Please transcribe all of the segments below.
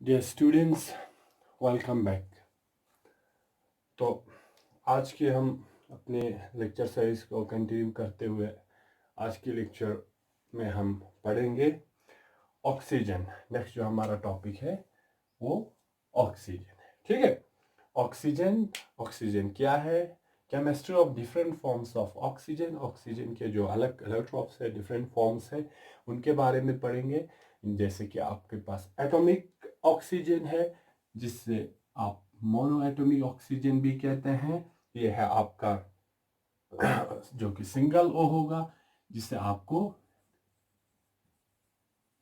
Dear students, welcome back. तो आज के हम अपने लेक्चर सीरीज को कंटिन्यू करते हुए आज के लेक्चर में हम पढ़ेंगे ऑक्सीजन। नेक्स्ट जो हमारा टॉपिक है वो ऑक्सीजन है। ठीक है, ऑक्सीजन ऑक्सीजन क्या है, chemistry of different forms of oxygen, oxygen के जो अलग एलेक्ट्रॉन्स है, डिफरेंट फॉर्म्स है, उनके बारे में पढ़ेंगे। जैसे कि आपके पास एटॉमिक ऑक्सीजन है, जिससे आप मोनो एटॉमिक ऑक्सीजन भी कहते हैं। ये है आपका जो कि सिंगल ओ होगा, जिससे आपको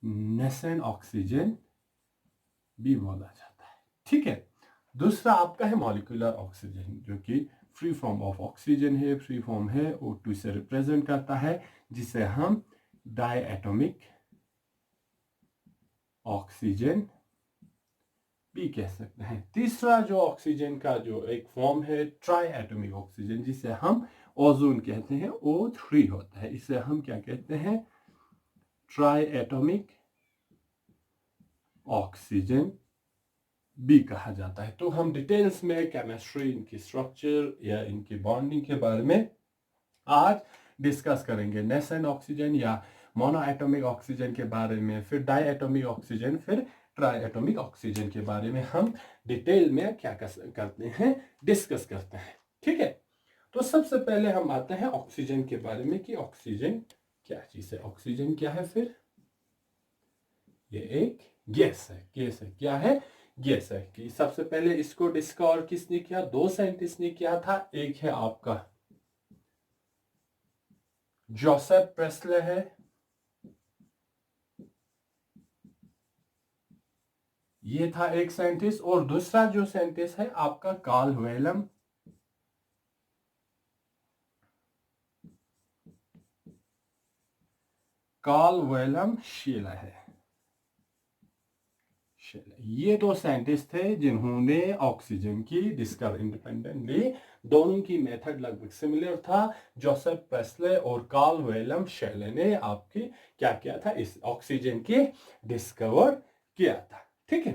नेसेंट ऑक्सीजन भी बोला जाता है। ठीक है, दूसरा आपका है मॉलिक्यूलर ऑक्सीजन, जो कि फ्री फॉर्म ऑफ ऑक्सीजन है, फ्री फॉर्म है, O2 से रिप्रेजेंट करता है, जिसे हम डाई एटॉमिक ऑक्सीजन भी कह सकते हैं। तीसरा जो ऑक्सीजन का जो एक फॉर्म है ट्राई एटॉमिक ऑक्सीजन, जिसे हम ओजोन कहते हैं, O3 होता है, इसे हम क्या कहते हैं, ट्राई एटॉमिक ऑक्सीजन भी कहा जाता है। तो हम डिटेल्स में केमिस्ट्री, इनकी स्ट्रक्चर या इनकी बॉन्डिंग के बारे में आज डिस्कस करेंगे। नेसेंट ऑक्सीजन या मोनो एटॉमिक ऑक्सीजन के बारे में, फिर डाई एटॉमिक ऑक्सीजन, फिर ट्राई एटॉमिक ऑक्सीजन के बारे में हम डिटेल में क्या करते हैं, डिस्कस करते हैं। ठीक है, तो सबसे पहले हम आते हैं ऑक्सीजन के बारे में कि ऑक्सीजन क्या चीज है। ऑक्सीजन क्या है? फिर ये एक गैस है। गैस है, क्या है? गैस है। कि सबसे पहले इसको डिस्कवर किसने किया? दो साइंटिस्ट ने किया था। एक है आपका जोसेफ प्रेस्ले है, ये था एक साइंटिस्ट, और दूसरा जो साइंटिस्ट है आपका कार्ल वेलम शेलर है। ये दो साइंटिस्ट थे जिन्होंने ऑक्सीजन की डिस्कवर इंडिपेंडेंटली। दोनों की मेथड लगभग सिमिलर था। जोसेफ प्रेस्ले और कार्ल वेलम शेलर ने आपकी क्या किया था? इस ऑक्सीजन की डिस्कवर किया था। ठीक है,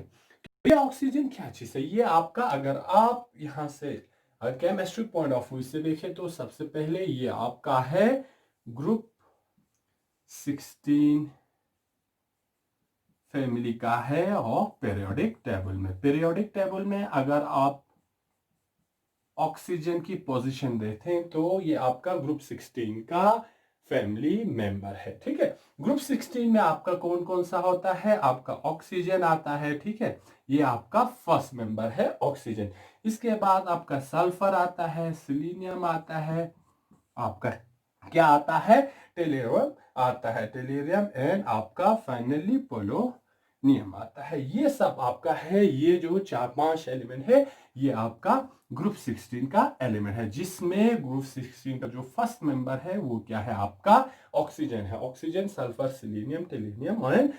ये ऑक्सीजन क्या चीज है? ये आपका, अगर आप यहां से केमिस्ट्री पॉइंट ऑफ व्यू से देखें तो सबसे पहले ये आपका है ग्रुप 16 फैमिली का है, और पीरियोडिक टेबल में, पीरियोडिक टेबल में अगर आप ऑक्सीजन की पोजीशन देखें तो ये आपका ग्रुप 16 का फैमिली मेंबर है। ठीक है, ग्रुप 16 में आपका कौन कौन सा होता है? आपका ऑक्सीजन आता है। ठीक है, ये आपका फर्स्ट मेंबर है ऑक्सीजन। इसके बाद आपका सल्फर आता है, सिलीनियम आता है, आपका क्या आता है? टेलेरियम आता है, टेलेरियम, एंड आपका फाइनली पोलोनियम आता है। ये सब आपका है, ये जो 4-5 एलिमेंट है, ये आपका ग्रुप 16 का एलिमेंट है, जिसमें ग्रुप 16 का जो फर्स्ट मेंबर है वो क्या है? आपका ऑक्सीजन है। Oxygen, sulphur, selenium, टेलेरियम and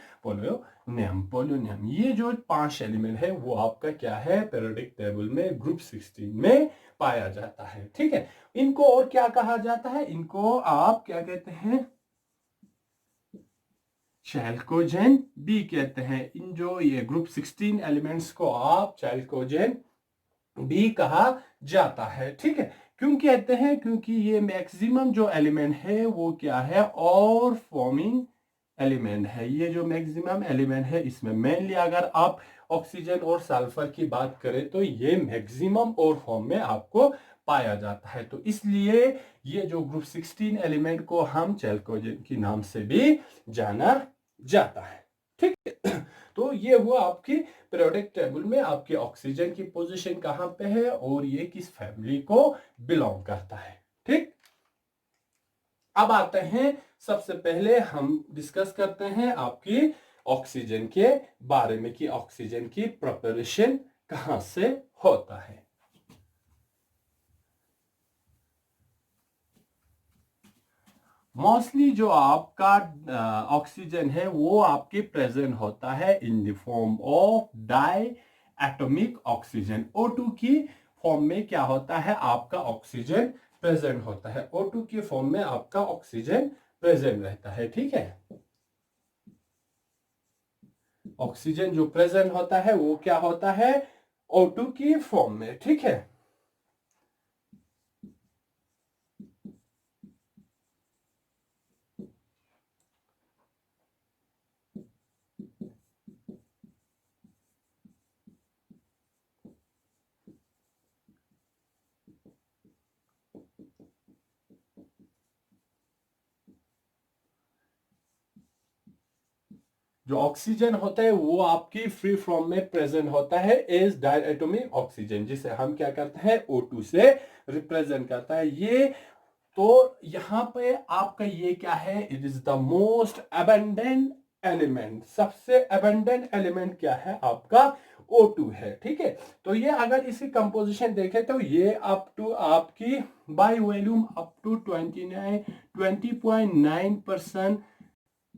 polonium, ये जो 5 एलिमेंट है वो आपका क्या है? पीरियोडिक टेबल में ग्रुप 16 में पाया जाता है। ठीक है, इनको और क्या कहा जाता है? इनको आप क्या कहते हैं? चैल्कोजेन भी कहते हैं। इन जो ये ग्रुप 16 एलिमेंट्स को आप चैल्कोजेन भी कहा जाता है। ठीक है, क्यों कहते हैं? क्योंकि ये मैक्सिमम जो एलिमेंट है वो क्या है? और फॉर्मिंग एलिमेंट है। ये जो मैक्सिमम एलिमेंट है, इसमें मेनली अगर आप ऑक्सीजन और सल्फर की बात करें तो ये मैक्सिमम और फॉर्म में आपको पाया जाता है। तो इसलिए ये जो ग्रुप 16 एलिमेंट को हम चैल्कोजेन के नाम से भी जाना जाता है। ठीक है, तो ये हुआ आपकी पीरियोडिक टेबल में आपके ऑक्सीजन की पोजीशन कहां पे है और ये किस फैमिली को बिलोंग करता है। ठीक, अब आते हैं, सबसे पहले हम डिस्कस करते हैं आपकी ऑक्सीजन के बारे में कि ऑक्सीजन की प्रिपरेशन कहां से होता है। मोस्टली जो आपका ऑक्सीजन है वो आपके प्रेजेंट होता है in the form of diatomic oxygen. O2 की फॉर्म में क्या होता है? आपका ऑक्सीजन प्रेजेंट होता है। O2 की फॉर्म में आपका ऑक्सीजन प्रेजेंट रहता है। ठीक है, ऑक्सीजन जो प्रेजेंट होता है वो क्या होता है, O2 की फॉर्म में, ठीक है। जो ऑक्सीजन होता है वो आपकी फ्री फॉर्म में प्रेजेंट होता है एज डायटोमिक ऑक्सीजन, जिसे हम क्या करते हैं O2 से रिप्रेजेंट करता है ये। तो यहां पे आपका ये क्या है, it is the most abundant element, सबसे अबंडेंट एलिमेंट क्या है आपका O2 है, ठीक है। तो ये अगर इसकी कंपोजिशन देखें तो ये अप टू आपकी by volume up to 20.9%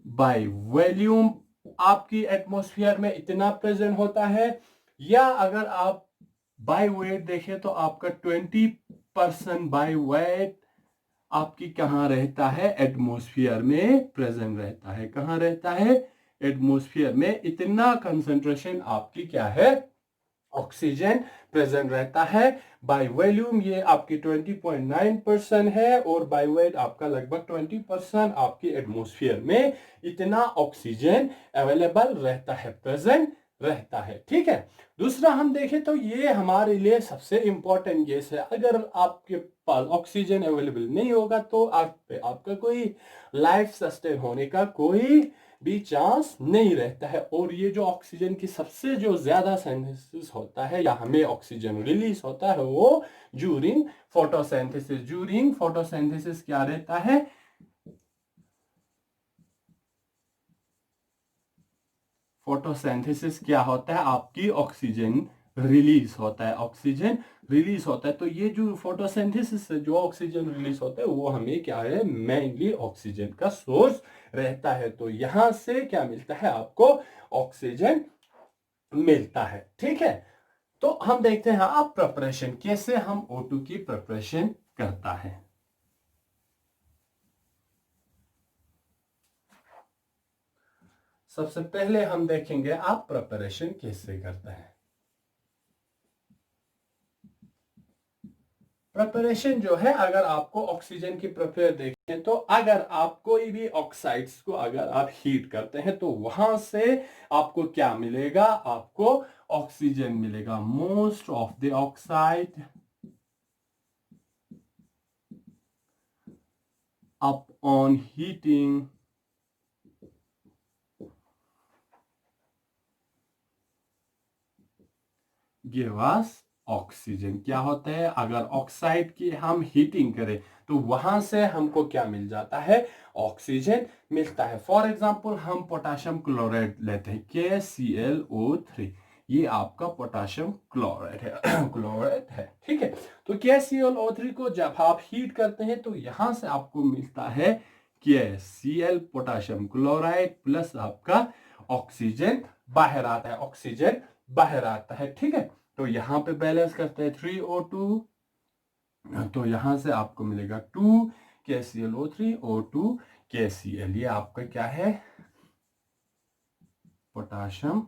by volume आपकी एटमॉस्फेयर में इतना प्रेजेंट होता है, या अगर आप बाय वेट देखें तो आपका 20% बाय वेट आपकी कहाँ रहता है, एटमॉस्फेयर में प्रेजेंट रहता है। कहाँ रहता है, एटमॉस्फेयर में इतना कंसंट्रेशन आपकी क्या है, ऑक्सीजन प्रेजेंट रहता है। बाय वॉल्यूम ये आपकी 20.9% है और बाय वेट आपका लगभग 20% आपकी एटमॉस्फेयर में इतना ऑक्सीजन अवेलेबल रहता है, प्रेजेंट रहता है, ठीक है। दूसरा हम देखें तो ये हमारे लिए सबसे इंपॉर्टेंट गैस है। अगर आपके पास ऑक्सीजन अवेलेबल नहीं होगा तो आपका कोई लाइफ सस्टेन होने का कोई भी चांस नहीं रहता है। और ये जो ऑक्सीजन की सबसे जो ज्यादा सिंथेसिस होता है या हमें ऑक्सीजन रिलीज होता है वो ज्यूरिंग फोटोसिंथेसिस। ज्यूरिंग फोटोसिंथेसिस क्या रहता है, फोटोसिंथेसिस क्या होता है, आपकी ऑक्सीजन रिलीज होता है, ऑक्सीजन रिलीज होता है। तो ये जो फोटोसिंथेसिस से जो ऑक्सीजन रिलीज होता है वो हमें क्या है, मेनली ऑक्सीजन का सोर्स रहता है। तो यहां से क्या मिलता है आपको, ऑक्सीजन मिलता है, ठीक है। तो हम देखते हैं अब प्रिपरेशन, कैसे हम O2 की प्रिपरेशन करता है। सबसे पहले हम देखेंगे आप प्रिपरेशन कैसे करते हैं। प्रिपरेशन जो है, अगर आपको ऑक्सीजन की प्रिपेयर देखें तो अगर आप कोई भी ऑक्साइड्स को अगर आप हीट करते हैं तो वहां से आपको क्या मिलेगा, आपको ऑक्सीजन मिलेगा। Most of the oxide up on heating give us oxygen. क्या होता है, अगर ऑक्साइड की हम हीटिंग करें तो वहां से हमको क्या मिल जाता है, ऑक्सीजन मिलता है। फॉर एग्जांपल हम पोटेशियम क्लोराइड लेते हैं KClO3, ये आपका पोटेशियम क्लोराइड है क्लोराइड है, ठीक है। तो KClO3 को जब आप हीट करते हैं तो यहां से आपको मिलता है KCl पोटेशियम क्लोराइड प्लस आपका ऑक्सीजन बाहर आता है, ऑक्सीजन बाहर आता है, ठीक है। तो यहां पे बैलेंस करते हैं 3O2, तो यहां से आपको मिलेगा 2KClO3 O2 KCl, ये आपका क्या है, पोटेशियम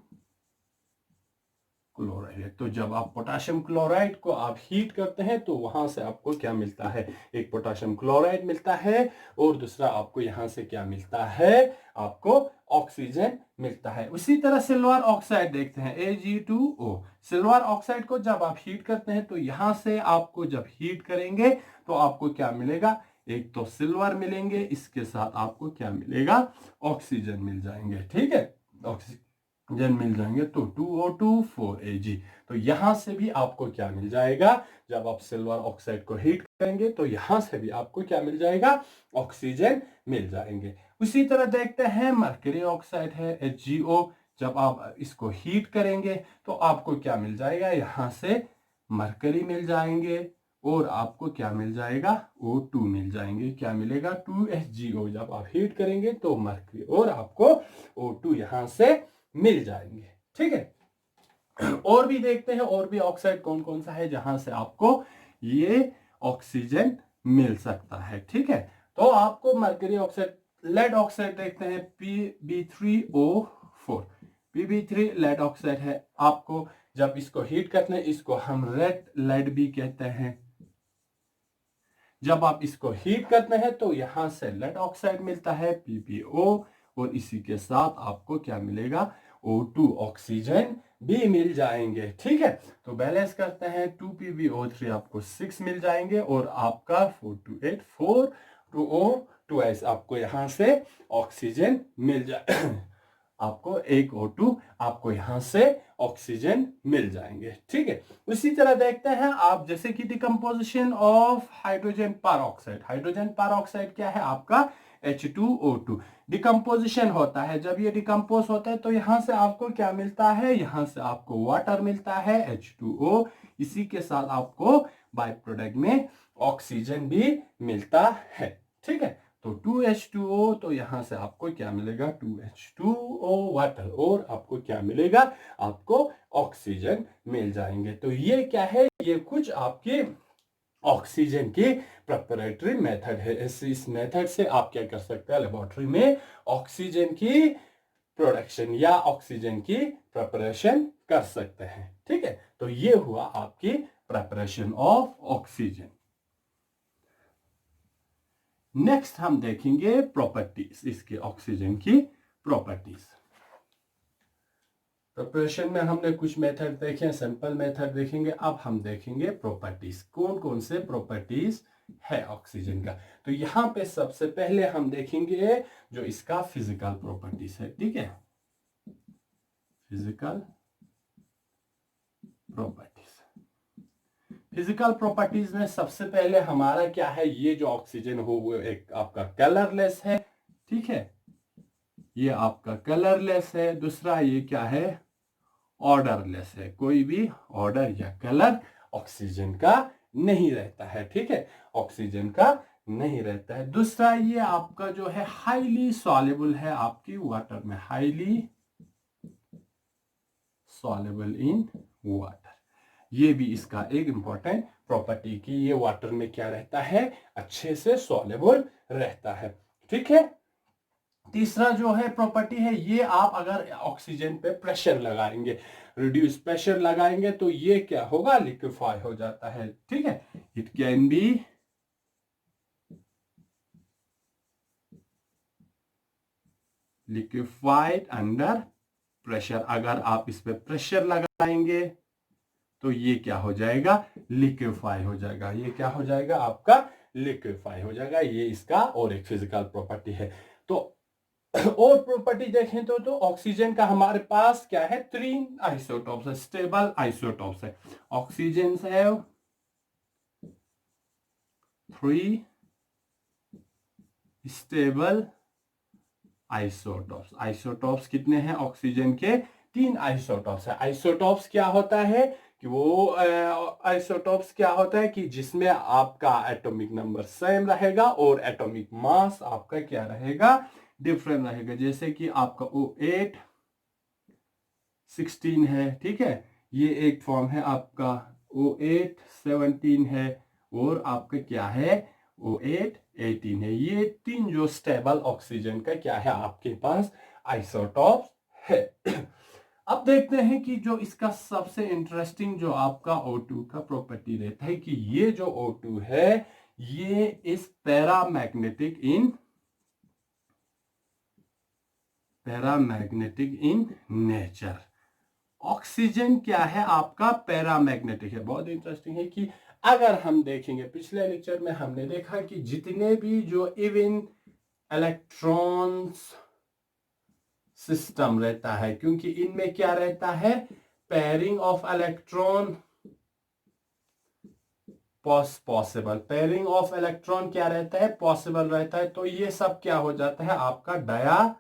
क्लोराइड है। तो जब आप पोटेशियम क्लोराइड को आप हीट करते हैं तो वहां से आपको क्या मिलता है, एक पोटेशियम क्लोराइड मिलता है और दूसरा आपको यहां से क्या मिलता है, आपको ऑक्सीजन मिलता है। उसी तरह सिल्वर ऑक्साइड देखते हैं Ag2O। सिल्वर ऑक्साइड को जब आप हीट करते हैं तो यहां से आपको जब हीट करेंगे तो आपको क्या मिलेगा, एक तो सिल्वर मिलेंगे, इसके साथ आपको क्या मिलेगा, ऑक्सीजन मिल जाएंगे, ठीक है, ऑक्सीजन मिल जाएंगे। तो 2O2 4Ag। तो यहां से भी आपको क्या मिल जाएगा, जब आप सिल्वर ऑक्साइड को हीट करेंगे तो यहां से भी आपको क्या मिल जाएगा, ऑक्सीजन मिल जाएंगे। उसी तरह देखते हैं मरकरी ऑक्साइड है HgO, जब आप इसको हीट करेंगे तो आपको क्या मिल जाएगा, यहां से मरकरी मिल जाएंगे और आपको क्या मिल जाएगा, O2 मिल जाएंगे। क्या मिलेगा, 2HgO। जब आप हीट करेंगे तो मरकरी और आपको O2 यहां से मिल जाएंगे, ठीक है। और भी देखते हैं और भी ऑक्साइड कौन कौन सा है जहां से आपको ये ऑक्सीजन मिल सकता है, ठीक है। तो आपको मरकरी ऑक्साइड, लेड ऑक्साइड देखते हैं PB3O4। Pb3 लेड ऑक्साइड है। आपको जब इसको हीट करते हैं, इसको हम रेड लेड भी कहते हैं। जब आप इसको हीट करते हैं तो यहां से लेड ऑक्साइड मिलता है PbO, और इसी के साथ आपको क्या मिलेगा, O2 ऑक्सीजन भी मिल जाएंगे। ठीक है, तो बैलेंस करते हैं, 2PbO3 आपको 6 मिल जाएंगे, और आपका 4 to 8 4 to O2S आपको यहां से ऑक्सीजन मिल जाए आपको एक O2 आपको यहां से ऑक्सीजन मिल जाएंगे। ठीक है, उसी तरह देखते हैं आप, जैसे कि decomposition of hydrogen peroxide. Hydrogen peroxide क्या है आपका, H2O2। डिकम्पोजिशन होता है, जब ये डिकम्पोज होता है तो यहां से आपको क्या मिलता है, यहां से आपको वाटर मिलता है H2O, इसी के साथ आपको बाय प्रोडक्ट में ऑक्सीजन भी मिलता है। ठीक है, तो 2H2O, तो यहां से आपको क्या मिलेगा, 2H2O वाटर, और आपको क्या मिलेगा, आपको ऑक्सीजन मिल जाएंगे। तो ये क्या है, ये कुछ आपके ऑक्सीजन की प्रिपरेटरी मेथड है। इस मेथड से आप क्या कर सकते हैं, लेबोरेटरी में ऑक्सीजन की प्रोडक्शन या ऑक्सीजन की प्रिपरेशन कर सकते हैं। ठीक है, तो ये हुआ आपकी प्रिपरेशन ऑफ ऑक्सीजन। नेक्स्ट हम देखेंगे प्रॉपर्टीज, इसके ऑक्सीजन की प्रॉपर्टीज। प्रिपरेशन में हमने कुछ मेथड देखे, सिंपल मेथड देखेंगे, अब हम देखेंगे प्रॉपर्टीज, कौन कौन से प्रॉपर्टीज है ऑक्सीजन का। तो यहां पे सबसे पहले हम देखेंगे जो इसका फिजिकल प्रॉपर्टीज है। ठीक है, फिजिकल प्रॉपर्टीज। फिजिकल प्रॉपर्टीज में सबसे पहले हमारा क्या है, ये जो ऑक्सीजन हो वो एक आपका कलरलेस है। ठीक है, ये आपका कलरलेस है। दूसरा ये क्या है, ऑर्डरलेस है, कोई भी ऑर्डर या कलर ऑक्सीजन का नहीं रहता है। ठीक है, ऑक्सीजन का नहीं रहता है। दूसरा ये आपका जो है हाईली सॉल्युबल है आपकी वाटर में, हाईली सॉल्युबल इन वाटर। ये भी इसका एक इंपॉर्टेंट प्रॉपर्टी की ये वाटर में क्या रहता है, अच्छे से सॉल्युबल रहता है। ठीक है, तीसरा जो है प्रॉपर्टी है, ये आप अगर ऑक्सीजन पे प्रेशर लगाएंगे, रिड्यूस प्रेशर लगाएंगे, तो ये क्या होगा, लिक्विफाई हो जाता है। ठीक है, it can be liquefied under pressure. अगर आप इस पे प्रेशर लगाएंगे तो ये क्या हो जाएगा, लिक्विफाई हो जाएगा। ये क्या हो जाएगा, आपका लिक्विफाई हो जाएगा। ये इसका और एक फिजिकल प्रॉपर्टी है। तो और प्रॉपर्टी देखें तो ऑक्सीजन का हमारे पास क्या है, 3 आइसोटॉप्स है, स्टेबल आइसोटॉप्स है। Oxygen have 3 stable isotopes. Isotopes कितने हैं ऑक्सीजन के, 3 आइसोटॉप्स है। आइसोटॉप्स क्या होता है कि वो आइसोटॉप्स क्या होता है कि जिसमें आपका एटॉमिक नंबर सेम रहेगा और एटॉमिक मास आपका क्या रहेगा, डिफरेंट रहेगा। जैसे कि आपका O8 16 है। ठीक है, ये एक फॉर्म है आपका, O8 17 है, और आपका क्या है, O8 18 है। ये 3 जो स्टेबल ऑक्सीजन का क्या है आपके पास आइसोटॉप्स है। अब देखते हैं कि जो इसका सबसे इंटरेस्टिंग जो आपका O2 का प्रॉपर्टी रहता है कि ये जो O2 है ये is paramagnetic in nature. Oxygen क्या है आपका, पैरामैग्नेटिक है। बहुत इंटरेस्टिंग है कि अगर हम देखेंगे, पिछले लेक्चर में हमने देखा कि जितने भी जो इवन इलेक्ट्रॉन्स सिस्टम रहता है, क्योंकि इनमें क्या रहता है, pairing of electron possible. Pairing of electron क्या रहता है, पॉसिबल रहता है। तो ये सब क्या हो जाता है, आपका डाया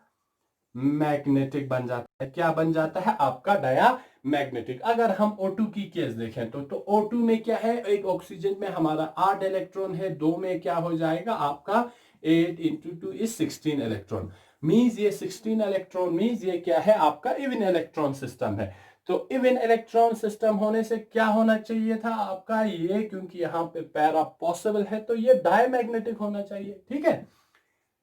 मैग्नेटिक बन जाता है। क्या बन जाता है, आपका डाया मैग्नेटिक। अगर हम O2 की केस देखें तो O2 में क्या है, एक ऑक्सीजन में हमारा 8 इलेक्ट्रॉन है, 2 में क्या हो जाएगा आपका 8 into 2 is 16 इलेक्ट्रॉन। मींस ये 16 इलेक्ट्रॉन मींस ये क्या है, आपका इवन इलेक्ट्रॉन सिस्टम है। तो इवन इलेक्ट्रॉन सिस्टम होने से क्या होना चाहिए था आपका ये, क्योंकि यहाँ पे पैरा पॉसिबल है तो ये डायमैग्नेटिक होना चाहिए। ठीक है,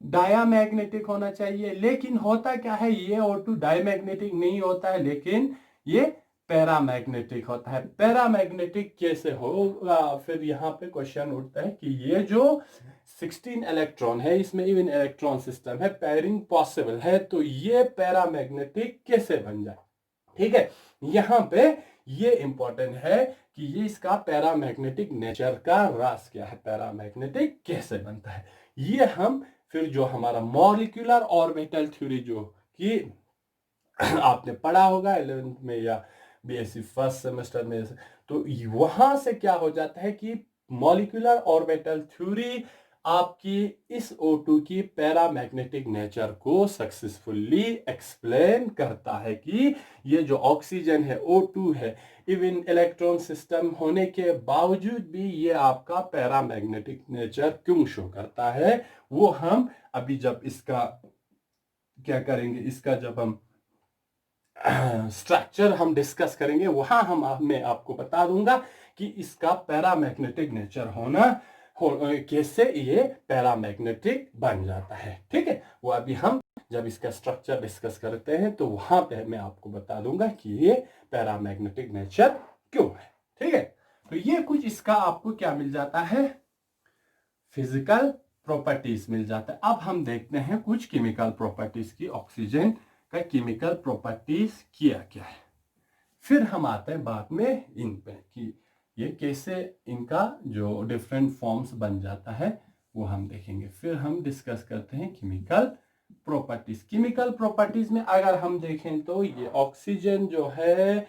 डायामैग्नेटिक होना चाहिए, लेकिन होता क्या है, ये O2 डायमैग्नेटिक नहीं होता है, लेकिन ये पैरामैग्नेटिक होता है। पैरामैग्नेटिक कैसे होगा? फिर यहाँ पे क्वेश्चन उठता है कि ये जो 16 इलेक्ट्रॉन है, इसमें इवन इलेक्ट्रॉन सिस्टम है, पेयरिंग पॉसिबल है, तो ये पैरामैग्नेटिक कैसे बन जाए? ठीक है, यहाँ पे ये इंपॉर्टेंट है कि ये इसका पैरामैग्नेटिक नेचर का राज क्या है, पैरामैग्नेटिक कैसे बनता है। ये हम फिर जो हमारा मॉलिक्यूलर ऑर्बिटल थ्योरी जो कि आपने पढ़ा होगा 11th में या बीएससी फर्स्ट सेमेस्टर में, तो वहां से क्या हो जाता है कि मॉलिक्यूलर ऑर्बिटल थ्योरी आपकी इस O2 की पैरामैग्नेटिक नेचर को सक्सेसफुली एक्सप्लेन करता है कि ये जो ऑक्सीजन है, O2 है, इवन इलेक्ट्रॉन सिस्टम होने के बावजूद भी ये आपका पैरामैग्नेटिक नेचर क्यों शो करता है, वो हम अभी जब इसका क्या करेंगे, इसका जब हम स्ट्रक्चर हम डिस्कस करेंगे, वहां मैं आपको बता दूंगा कि इसका पैरामैग्नेटिक नेचर होना कैसे ये पैरामैग्नेटिक बन जाता है। ठीक है, वो अभी हम जब इसका स्ट्रक्चर डिस्कस करते हैं तो वहां पे मैं आपको बता दूंगा कि ये पैरामैग्नेटिक नेचर क्यों है। ठीक है, तो ये कुछ इसका आपको क्या मिल जाता है, फिजिकल प्रॉपर्टीज मिल जाता है। अब हम देखते हैं कुछ केमिकल प्रॉपर्टीज की, ऑक्सीजन का केमिकल प्रॉपर्टीज क्या क्या है, फिर हम आते हैं बाद में इन पे कि ये कैसे इनका जो डिफरेंट फॉर्म्स बन जाता है वो हम देखेंगे। फिर हम डिस्कस करते हैं केमिकल प्रॉपर्टीज। केमिकल प्रॉपर्टीज में अगर हम देखें तो ये ऑक्सीजन जो है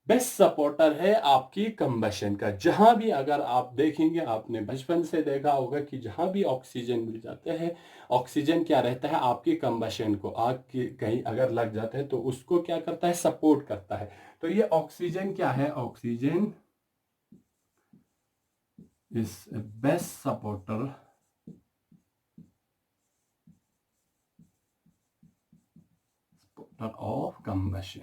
बेस्ट सपोर्टर है आपकी कंबशन का। जहां भी अगर आप देखेंगे, आपने बचपन से देखा होगा कि जहां भी ऑक्सीजन मिल जाते हैं, ऑक्सीजन क्या रहता है, आपकी कंबशन को, आग की कहीं अगर लग जाता है तो उसको क्या करता है, सपोर्ट करता है। तो ये ऑक्सीजन क्या है, oxygen is best supporter of combustion.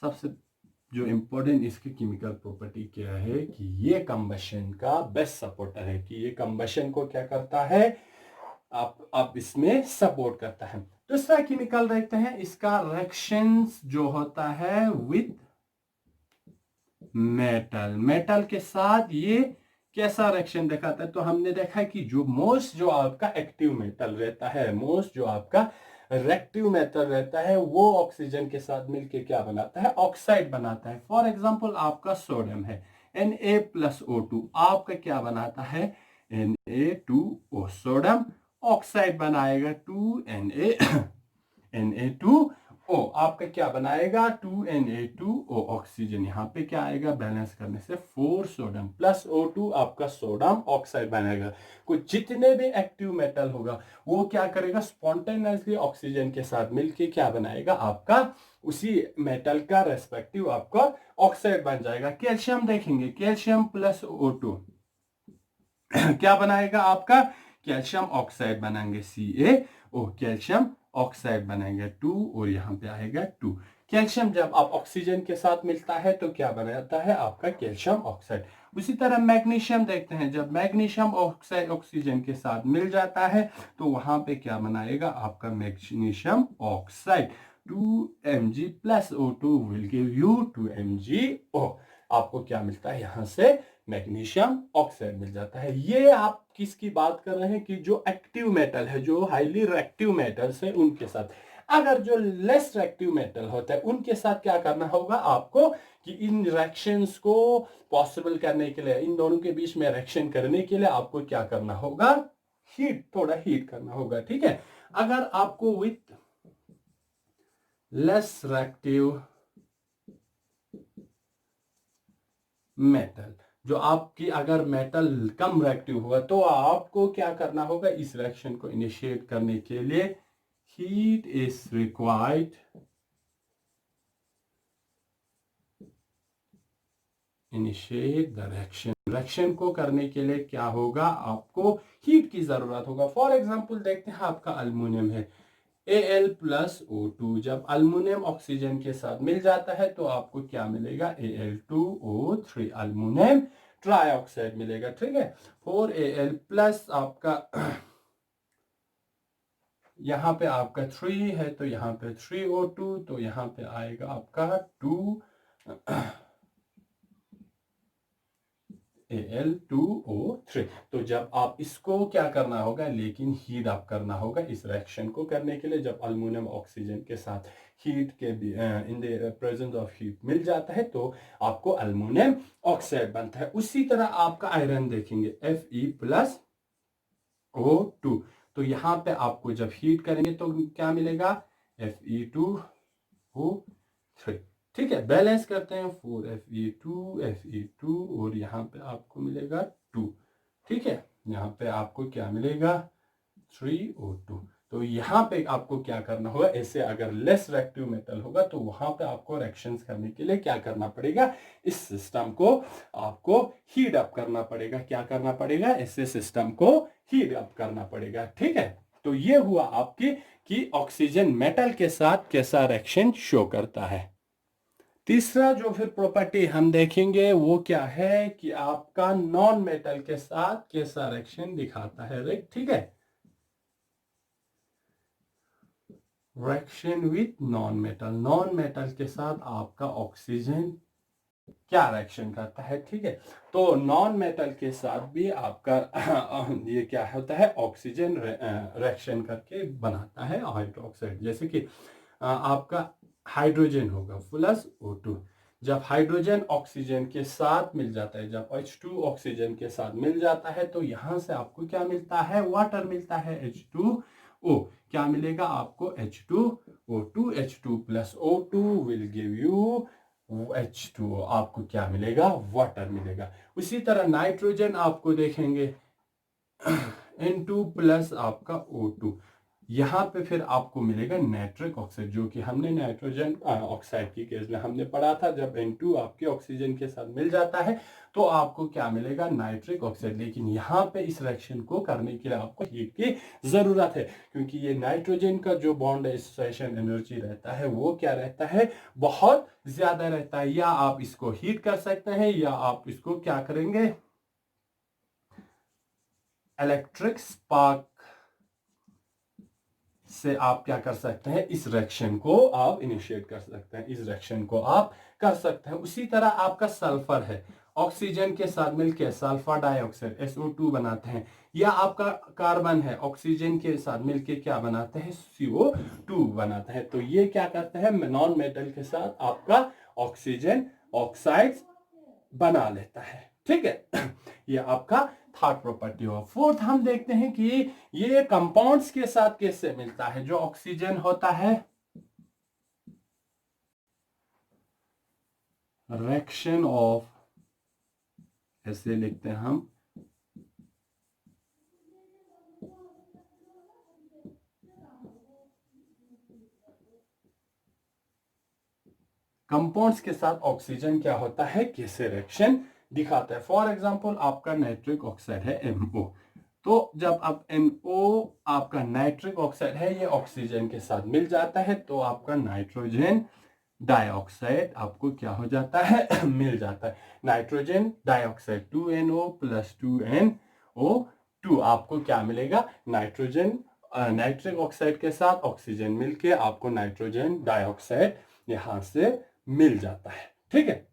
सबसे जो इंपॉर्टेंट इसकी केमिकल प्रॉपर्टी क्या है कि ये कंबशन का बेस्ट सपोर्टर है, कि ये कंबशन को क्या करता है, आप इसमें सपोर्ट करता है। दूसरा केमिकल देखते हैं, इसका रिएक्शंस जो होता है विद मेटल। मेटल के साथ ये कैसा रिएक्शन दिखाता है, तो हमने देखा कि जो आपका एक्टिव मेटल रहता है, मोस्ट जो आपका रिएक्टिव मेटल रहता है, वो ऑक्सीजन के साथ मिलके क्या बनाता है, ऑक्साइड बनाता है। फॉर एग्जांपल आपका सोडियम है Na+O2, आपका क्या बनाता है, Na2O, सोडियम ऑक्साइड बनाएगा 2Na2O, आपका क्या बनाएगा 2Na2O, ऑक्सीजन यहाँ पे क्या आएगा, बैलेंस करने से 4 सोडियम प्लस O2 आपका सोडियम ऑक्साइड बनाएगा। कुछ जितने भी एक्टिव मेटल होगा वो क्या करेगा, स्पॉन्टेनियसली ऑक्सीजन के साथ मिलके क्या बनाएगा, आपका उसी मेटल का रेस्पेक्टिव आपका ऑक्साइड बन जाएगा। कैल्शियम देखेंगे, कैल्शियम प्लस O2 क्या बनाएगा, आपका कैल्शियम ऑक्साइड बनाएंगे CaO, कैल्शियम ऑक्साइड बनाएंगे 2 और यहाँ पे आएगा 2। कैल्शियम जब आप ऑक्सीजन के साथ मिलता है तो क्या बनाता है, आपका कैल्शियम ऑक्साइड। उसी तरह मैग्नीशियम देखते हैं, जब मैग्नीशियम ऑक्साइड ऑक्सीजन के साथ मिल जाता है तो वहां पे क्या बनाएगा, आपका magnesium oxide 2Mg+O2 will give you 2MgO। आपको क्या मिलता है, यहां से मैग्नीशियम ऑक्साइड मिल जाता है। ये आप किसकी बात कर रहे हैं कि जो एक्टिव मेटल है, जो हाईली रिएक्टिव मेटल्स है उनके साथ। अगर जो लेस रिएक्टिव मेटल होता है उनके साथ क्या करना होगा आपको, कि इन रिएक्शंस को पॉसिबल करने के लिए, इन दोनों के बीच में रिएक्शन करने के लिए आपको क्या करना होगा, थोड़ा हीट करना होगा। ठीक है, अगर आपको विथ लेस रिएक्टिव मेटल, जो आपकी अगर मेटल कम रिएक्टिव होगा तो आपको क्या करना होगा, इस रिएक्शन को इनिशिएट करने के लिए heat is required, initiate the reaction. Reaction को करने के लिए क्या होगा, आपको हीट की जरूरत होगा। फॉर एग्जांपल देखते हैं, आपका अल्युमिनियम है Al+O2, जब अल्युमिनियम ऑक्सीजन के साथ मिल जाता है तो आपको क्या मिलेगा, Al2O3, अल्युमिनियम ट्राइऑक्साइड मिलेगा। ठीक है, 4Al प्लस आपका यहाँ पे आपका 3 है तो यहाँ पे 3O2, तो यहाँ पे आएगा आपका 2Al2O3। तो जब आप इसको क्या करना होगा, लेकिन हीट अप करना होगा इस रिएक्शन को करने के लिए। जब अल्युमिनियम ऑक्सीजन के साथ हीट के in the presence of heat मिल जाता है तो आपको अल्युमिनियम ऑक्साइड बनता है। उसी तरह आपका आयरन देखेंगे Fe+O2, तो यहाँ पे आपको जब हीट करेंगे तो क्या मिलेगा, Fe2O3। ठीक है, बैलेंस करते हैं, 4Fe2 और यहाँ पे आपको मिलेगा 2। ठीक है, यहाँ पे आपको क्या मिलेगा, 3O2। तो यहाँ पे आपको क्या करना होगा, ऐसे अगर लेस रिएक्टिव मेटल होगा तो वहां पे आपको रिएक्शंस करने के लिए क्या करना पड़ेगा, इस सिस्टम को आपको हीट अप करना पड़ेगा। क्या करना पड़ेगा, ऐसे सिस्टम को हीट अप करना पड़ेगा। ठीक है, तो ये हुआ आपकी कि ऑक्सीजन मेटल के साथ कैसा रिएक्शन शो करता है। तीसरा जो फिर प्रॉपर्टी हम देखेंगे वो क्या है कि आपका नॉन मेटल के साथ कैसा रिएक्शन दिखाता है। राइट, ठीक है, reaction with non metal, non metal के साथ आपका ऑक्सीजन क्या रिएक्शन करता है। ठीक है, तो नॉन मेटल के साथ भी आपका ये क्या होता है, ऑक्सीजन रिएक्शन करके बनाता है हाइड्रोक्साइड। जैसे कि आपका हाइड्रोजन होगा प्लस O2, जब हाइड्रोजन ऑक्सीजन के साथ मिल जाता है, जब H2 ऑक्सीजन के साथ मिल जाता है तो यहां से आपको क्या मिलता है, वाटर मिलता है, H2O। क्या मिलेगा आपको, H2O2, H2 plus O2 will give you H2O, आपको क्या मिलेगा, वाटर मिलेगा। उसी तरह नाइट्रोजन आपको देखेंगे N2 प्लस आपका O2, यहाँ पे फिर आपको मिलेगा नाइट्रिक ऑक्साइड, जो कि हमने नाइट्रोजन ऑक्साइड की केस में हमने पढ़ा था। जब N2 आपके ऑक्सीजन के साथ मिल जाता है तो आपको क्या मिलेगा, नाइट्रिक ऑक्साइड। लेकिन यहाँ पे इस रिएक्शन को करने के लिए आपको हीट की जरूरत है, क्योंकि ये नाइट्रोजन का जो बॉन्ड एसोसिएशन एनर्जी रहता है वो क्या रहता है, बहुत ज्यादा रहता है। या आप इसको हीट कर सकते हैं या आप इसको क्या करेंगे, इलेक्ट्रिक स्पार्क से आप क्या कर सकते हैं, इस रिएक्शन को आप इनिशिएट कर सकते हैं, इस रिएक्शन को आप कर सकते हैं। उसी तरह आपका सल्फर है, ऑक्सीजन के साथ मिलकर सल्फर डाइऑक्साइड SO2 बनाते हैं, या आपका कार्बन है, ऑक्सीजन के साथ मिलकर क्या बनाते हैं, CO2 बनाते हैं। तो ये क्या करते हैं, नॉन मेटल के साथ आपका ऑक्सीजन ऑक्साइड बना लेता है। ठीक है, ये आपका थर्ड प्रॉपर्टी हो। फोर्थ हम देखते हैं कि ये कंपाउंड्स के साथ कैसे मिलता है। जो ऑक्सीजन होता है, रिएक्शन ऑफ, ऐसे लिखते हैं हम, कंपाउंड्स के साथ ऑक्सीजन क्या होता है, कैसे रिएक्शन दिखाता है। फॉर एग्जांपल आपका नाइट्रिक ऑक्साइड है MO, तो जब अब NO आपका नाइट्रिक ऑक्साइड है, ये ऑक्सीजन के साथ मिल जाता है तो आपका नाइट्रोजन डाइऑक्साइड आपको क्या हो जाता है मिल जाता है। Nitrogen dioxide 2NO plus 2NO2, आपको क्या मिलेगा, नाइट्रोजन नाइट्रिक ऑक्साइड के साथ ऑक्सीजन मिलके आपको नाइट्रोजन डाइऑक्साइड यहां से मिल जाता है। ठीक है,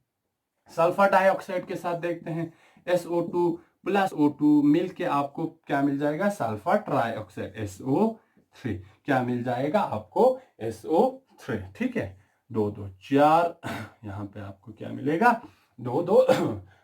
सल्फर डाइऑक्साइड के साथ देखते हैं, SO2 प्लस O2 मिलके आपको क्या मिल जाएगा, सल्फर ट्राइऑक्साइड SO3, क्या मिल जाएगा आपको, SO3। ठीक है, 2 2 4, यहाँ पे आपको क्या मिलेगा, 2 2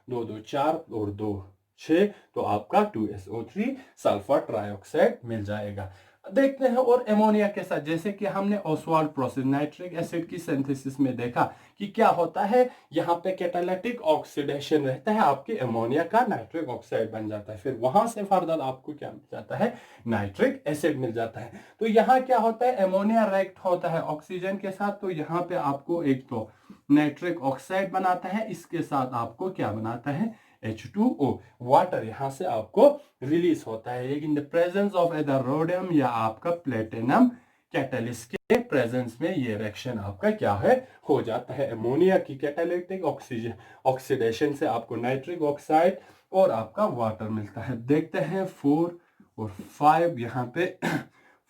2 2 4 और 2 6, तो आपका 2SO3 सल्फर ट्राइऑक्साइड मिल जाएगा। देखते हैं और एमोनिया के साथ, जैसे कि हमने ओसवाल्ड प्रोसेस नाइट्रिक एसिड की सिंथेसिस में देखा कि क्या होता है, यहाँ पे कैटालिटिक ऑक्सीडेशन रहता है, आपके एमोनिया का नाइट्रिक ऑक्साइड बन जाता है, फिर वहां से फर्दर आपको क्या मिल जाता है, नाइट्रिक एसिड मिल जाता है। तो यहाँ क्या होता है, एमोनिया रिएक्ट होता है ऑक्सीजन के साथ, तो यहाँ पे आपको एक तो नाइट्रिक ऑक्साइड बनाता है, इसके साथ आपको क्या बनाता है, H2O, वाटर यहां से आपको रिलीज होता है। In the presence of either rhodium या आपका प्लेटिनम कैटलिस्ट के प्रेजेंस में ये रिएक्शन आपका क्या है हो जाता है। अमोनिया की कैटालिटिक ऑक्सीजन ऑक्सीडेशन से आपको नाइट्रिक ऑक्साइड और आपका वाटर मिलता है। देखते हैं 4 और 5 यहाँ पे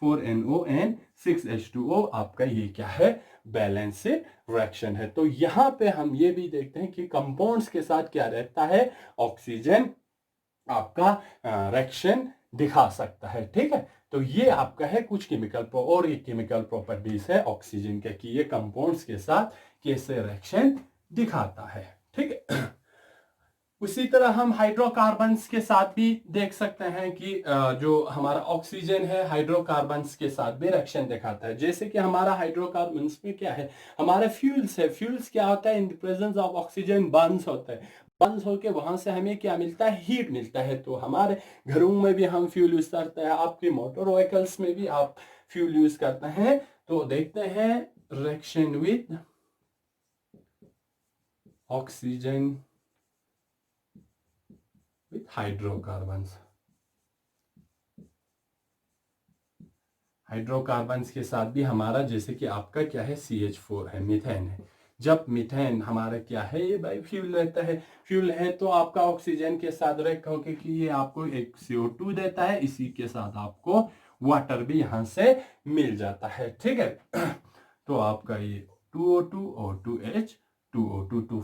4NO एंड 6H2O आपका ये क्या है बैलेंस्ड रिएक्शन है। तो यहाँ पे हम ये भी देखते हैं कि कंपाउंड्स के साथ क्या रहता है, ऑक्सीजन आपका रिएक्शन दिखा सकता है। ठीक है, तो ये आपका है कुछ केमिकल और ये केमिकल प्रॉपर्टीज है ऑक्सीजन के कि ये कंपाउंड्स के साथ कैसे रिएक्शन दिखाता है। ठीक है, उसी तरह हम हाइड्रोकार्बन्स के साथ भी देख सकते हैं कि जो हमारा ऑक्सीजन है हाइड्रोकार्बन्स के साथ भी रिएक्शन दिखाता है। जैसे कि हमारा हाइड्रोकार्बन्स में क्या है, हमारे फ्यूल्स है, फ्यूल्स क्या होता है, in the presence of oxygen Burns होता है, बर्न्स होके वहां से हमें क्या मिलता है, हीट मिलता है। तो हमारे घरों में भी हम फ्यूल यूज करते हैं, आपके मोटर व्हीकल्स में भी आप फ्यूल यूज करते हैं। तो देखते हैं reaction with oxygen with hydrocarbons. Hydrocarbons के साथ भी हमारा जैसे कि आपका क्या है CH4 है, मीथेन है। जब मीथेन हमारा क्या है, ये भाई फ्यूल रहता है, फ्यूल है तो आपका ऑक्सीजन के साथ रिएक्ट होकर कि ये आपको एक CO2 देता है, इसी के साथ आपको वाटर भी यहां से मिल जाता है। ठीक है, तो आपका ये 2O2 और 2H 2O2 2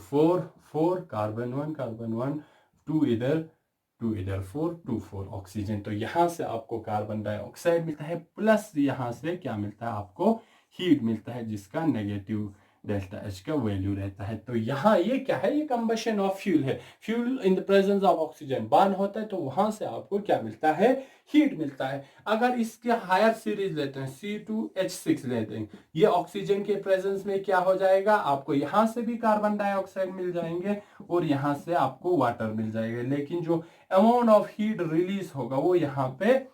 4 कार्बन 1 2 इधर 4 2 4 ऑक्सीजन। तो यहां से आपको कार्बन डाइऑक्साइड मिलता है, प्लस यहां से क्या मिलता है आपको हीट मिलता है, जिसका नेगेटिव डेल्टा H का वैल्यू रहता है। तो यहाँ ये क्या है, ये कंबशन ऑफ फ्यूल है, fuel in the presence of oxygen burn होता है, तो वहां से आपको क्या मिलता है, हीट मिलता है। अगर इसके हायर सीरीज लेते हैं C2H6 लेते हैं, ये ऑक्सीजन के प्रेजेंस में क्या हो जाएगा, आपको यहां से भी कार्बन डाइऑक्साइड मिल जाएंगे और यहां से आपको वाटर मिल जाएगा, लेकिन जो अमाउंट ऑफ हीट रिलीज होगा वो यहाँ पे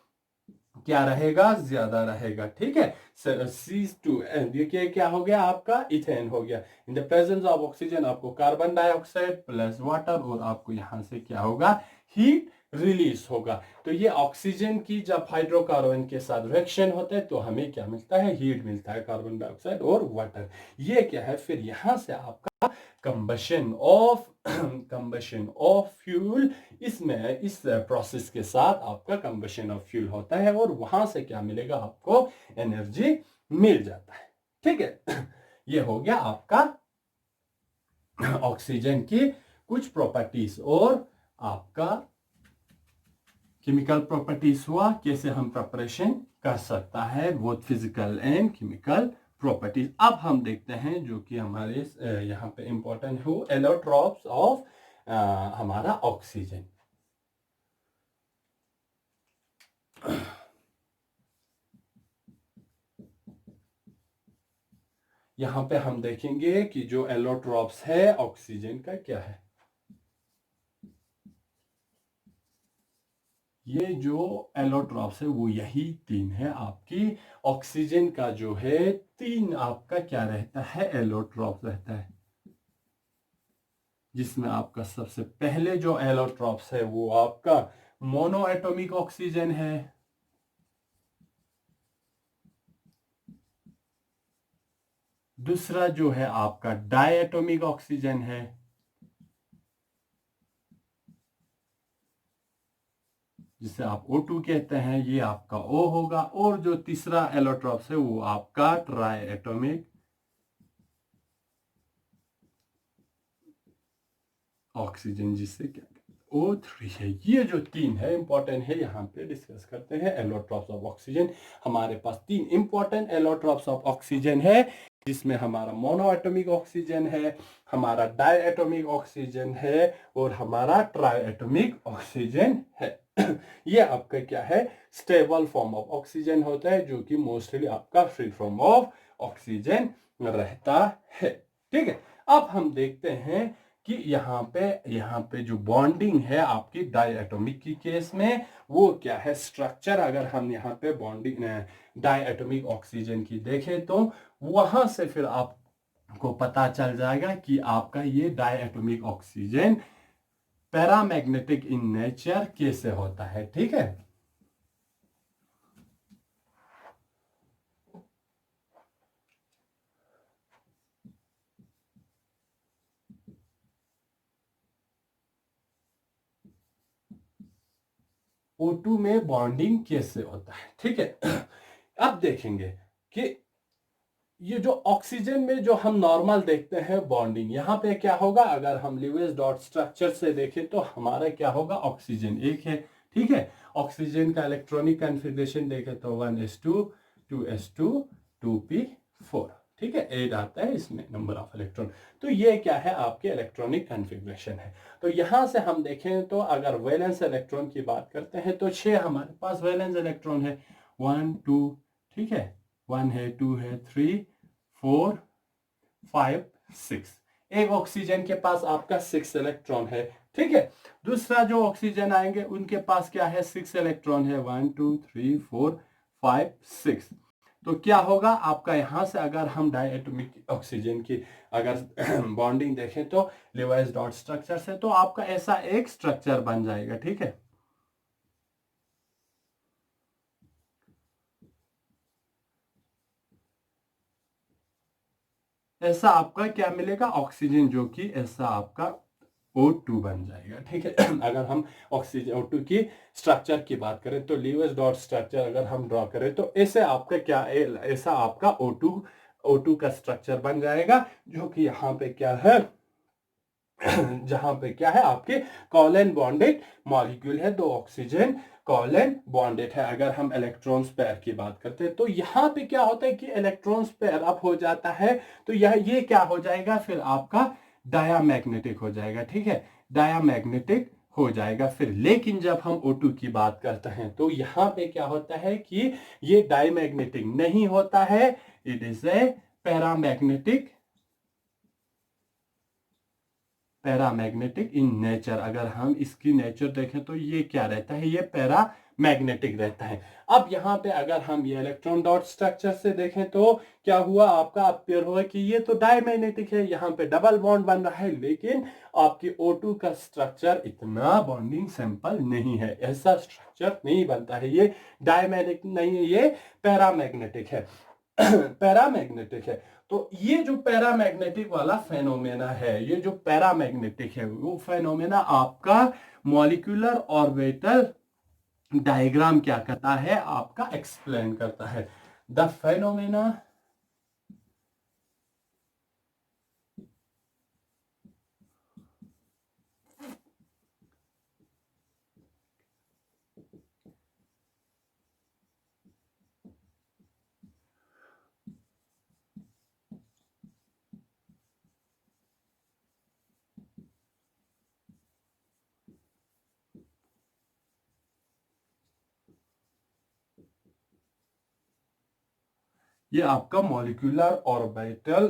क्या रहेगा, ज्यादा रहेगा। ठीक है, C2 देखिए क्या हो गया, आपका इथेन हो गया। इन द प्रेजेंस ऑफ ऑक्सीजन आपको कार्बन डाइऑक्साइड प्लस वाटर और आपको यहां से क्या होगा, हीट रिलीज होगा। तो ये ऑक्सीजन की जब हाइड्रोकार्बन के साथ रिएक्शन होता है तो हमें क्या मिलता है, हीट मिलता है, कार्बन डाइऑक्साइड और वाटर। ये क्या है, फिर यहां से आपका कंबशन ऑफ फ्यूल, इसमें इस प्रोसेस के साथ आपका कंबशन ऑफ फ्यूल होता है और वहां से क्या मिलेगा, आपको एनर्जी मिल जाता है। ठीक है, ये हो गया आपका ऑक्सीजन की कुछ प्रॉपर्टीज और आपका केमिकल प्रॉपर्टीज हुआ, कैसे हम प्रिपरेशन कर सकता है, वो फिजिकल एंड केमिकल प्रॉपर्टीज। अब हम देखते हैं जो कि हमारे यहाँ पे इंपॉर्टेंट हो, एलोट्रॉप्स ऑफ हमारा ऑक्सीजन। यहां पे हम देखेंगे कि जो एलोट्रॉप्स है ऑक्सीजन का क्या है। ये जो एलोट्रॉप्स है वो यही 3 है आपकी। ऑक्सीजन का जो है 3 आपका क्या रहता है, एलोट्रॉप्स रहता है, जिसमें आपका सबसे पहले जो एलोट्रॉप्स है वो आपका मोनो एटॉमिक ऑक्सीजन है। दूसरा जो है आपका डायएटॉमिक ऑक्सीजन है। जिसे आप O2 कहते हैं, ये आपका O होगा। और जो तीसरा एलोट्रॉप्स है वो आपका ट्राई एटॉमिक ऑक्सीजन, जिससे क्या O3 है। ये जो 3 है इंपॉर्टेंट है, यहाँ पे डिस्कस करते हैं एलोट्रॉप्स ऑफ ऑक्सीजन। हमारे पास 3 इंपॉर्टेंट एलोट्रॉप्स ऑफ ऑक्सीजन है, जिसमें हमारा मोनो एटॉमिक ऑक्सीजन है, हमारा डाई एटॉमिक ऑक्सीजन है और हमारा ट्राई एटॉमिक ऑक्सीजन है। ये आपका क्या है, स्टेबल फॉर्म ऑफ ऑक्सीजन होता है, जो कि मोस्टली आपका फ्री फॉर्म ऑफ ऑक्सीजन रहता है। ठीक है, अब हम देखते हैं कि यहाँ पे जो बॉन्डिंग है आपकी डाई एटॉमिक की केस में वो क्या है, स्ट्रक्चर। अगर हम यहाँ पे बॉन्डिंग डाई एटॉमिक ऑक्सीजन की देखें तो वहां से फिर आपको पता चल जाएगा कि आपका ये diatomic oxygen paramagnetic in nature कैसे होता है। ठीक है, O2 में बॉन्डिंग कैसे होता है, ठीक है। अब देखेंगे कि ये जो ऑक्सीजन में जो हम नॉर्मल देखते हैं बॉन्डिंग, यहां पे क्या होगा, अगर हम ल्यूइस डॉट स्ट्रक्चर से देखें तो हमारा क्या होगा, ऑक्सीजन एक है, ठीक है। ऑक्सीजन का इलेक्ट्रॉनिक कॉन्फ़िगरेशन देखें तो 1s2 2s2 2p4, ठीक है, 8 आता है इसमें नंबर ऑफ इलेक्ट्रॉन। तो ये क्या है, आपके इलेक्ट्रॉनिक कॉन्फ़िगरेशन है। तो यहां से हम देखें तो अगर वैलेंस इलेक्ट्रॉन की बात करते हैं तो 6 हमारे पास वैलेंस इलेक्ट्रॉन है, 1 2, ठीक है, 1 है, 2 है, 3 4 5 6। एक ऑक्सीजन के पास आपका 6 इलेक्ट्रॉन है, ठीक है। दूसरा जो ऑक्सीजन आएंगे उनके पास क्या है, 6 इलेक्ट्रॉन है, 1 2 3 4 5 6। तो क्या होगा आपका, यहां से अगर हम डायएटॉमिक ऑक्सीजन की अगर बॉन्डिंग देखें तो लीवाइस डॉट स्ट्रक्चर से, तो आपका ऐसा एक स्ट्रक्चर बन जाएगा, ठीक है। ऐसा आपका क्या मिलेगा, ऑक्सीजन, जो कि ऐसा आपका O2 बन जाएगा, ठीक है। अगर हम ऑक्सीजन O2 की स्ट्रक्चर की बात करें तो लीविस डॉट स्ट्रक्चर अगर हम ड्रॉ करें तो ऐसे आपका क्या, ऐसा आपका O2 का स्ट्रक्चर बन जाएगा, जो कि यहाँ पे क्या है, जहां पे क्या है आपके कोवैलेंट बॉन्डेड मॉलिक्यूल है, दो ऑक्सीजन कोवैलेंट बॉन्डेड है। अगर हम इलेक्ट्रॉन्स पेयर की बात करते हैं तो यहाँ पे क्या होता है कि इलेक्ट्रॉन्स पेयर अप हो जाता है, तो ये क्या हो जाएगा, फिर आपका डायामैग्नेटिक हो जाएगा, ठीक है, डायामैग्नेटिक हो जाएगा फिर। लेकिन जब हम O2 की बात करते हैं तो यहाँ पे क्या होता है कि ये डायमैग्नेटिक नहीं होता है, it is a paramagnetic, paramagnetic in nature. अगर हम इसकी नेचर देखें तो ये क्या रहता है, ये पैरामैग्नेटिक रहता है। अब यहाँ पे अगर हम ये इलेक्ट्रॉन डॉट स्ट्रक्चर से देखें तो क्या हुआ, आपका अपेयर हुआ कि ये तो डायमैग्नेटिक है, यहाँ पे डबल बॉन्ड बन रहा है, लेकिन आपकी O2 का स्ट्रक्चर इतना बॉन्डिंग सिंपल नहीं है, ऐसा स्ट्रक्चर नहीं बनता है, ये डायमैग्नेटिक नहीं है, ये पैरामैग्नेटिक है। पैरामैग्नेटिक है। तो ये जो पैरामैग्नेटिक वाला फेनोमेना है, ये जो पैरामैग्नेटिक है, वो फेनोमेना आपका मॉलिक्यूलर ऑर्बिटल डायग्राम क्या करता है, आपका एक्सप्लेन करता है। द फेनोमेना ये आपका मॉलिक्यूलर ऑर्बिटल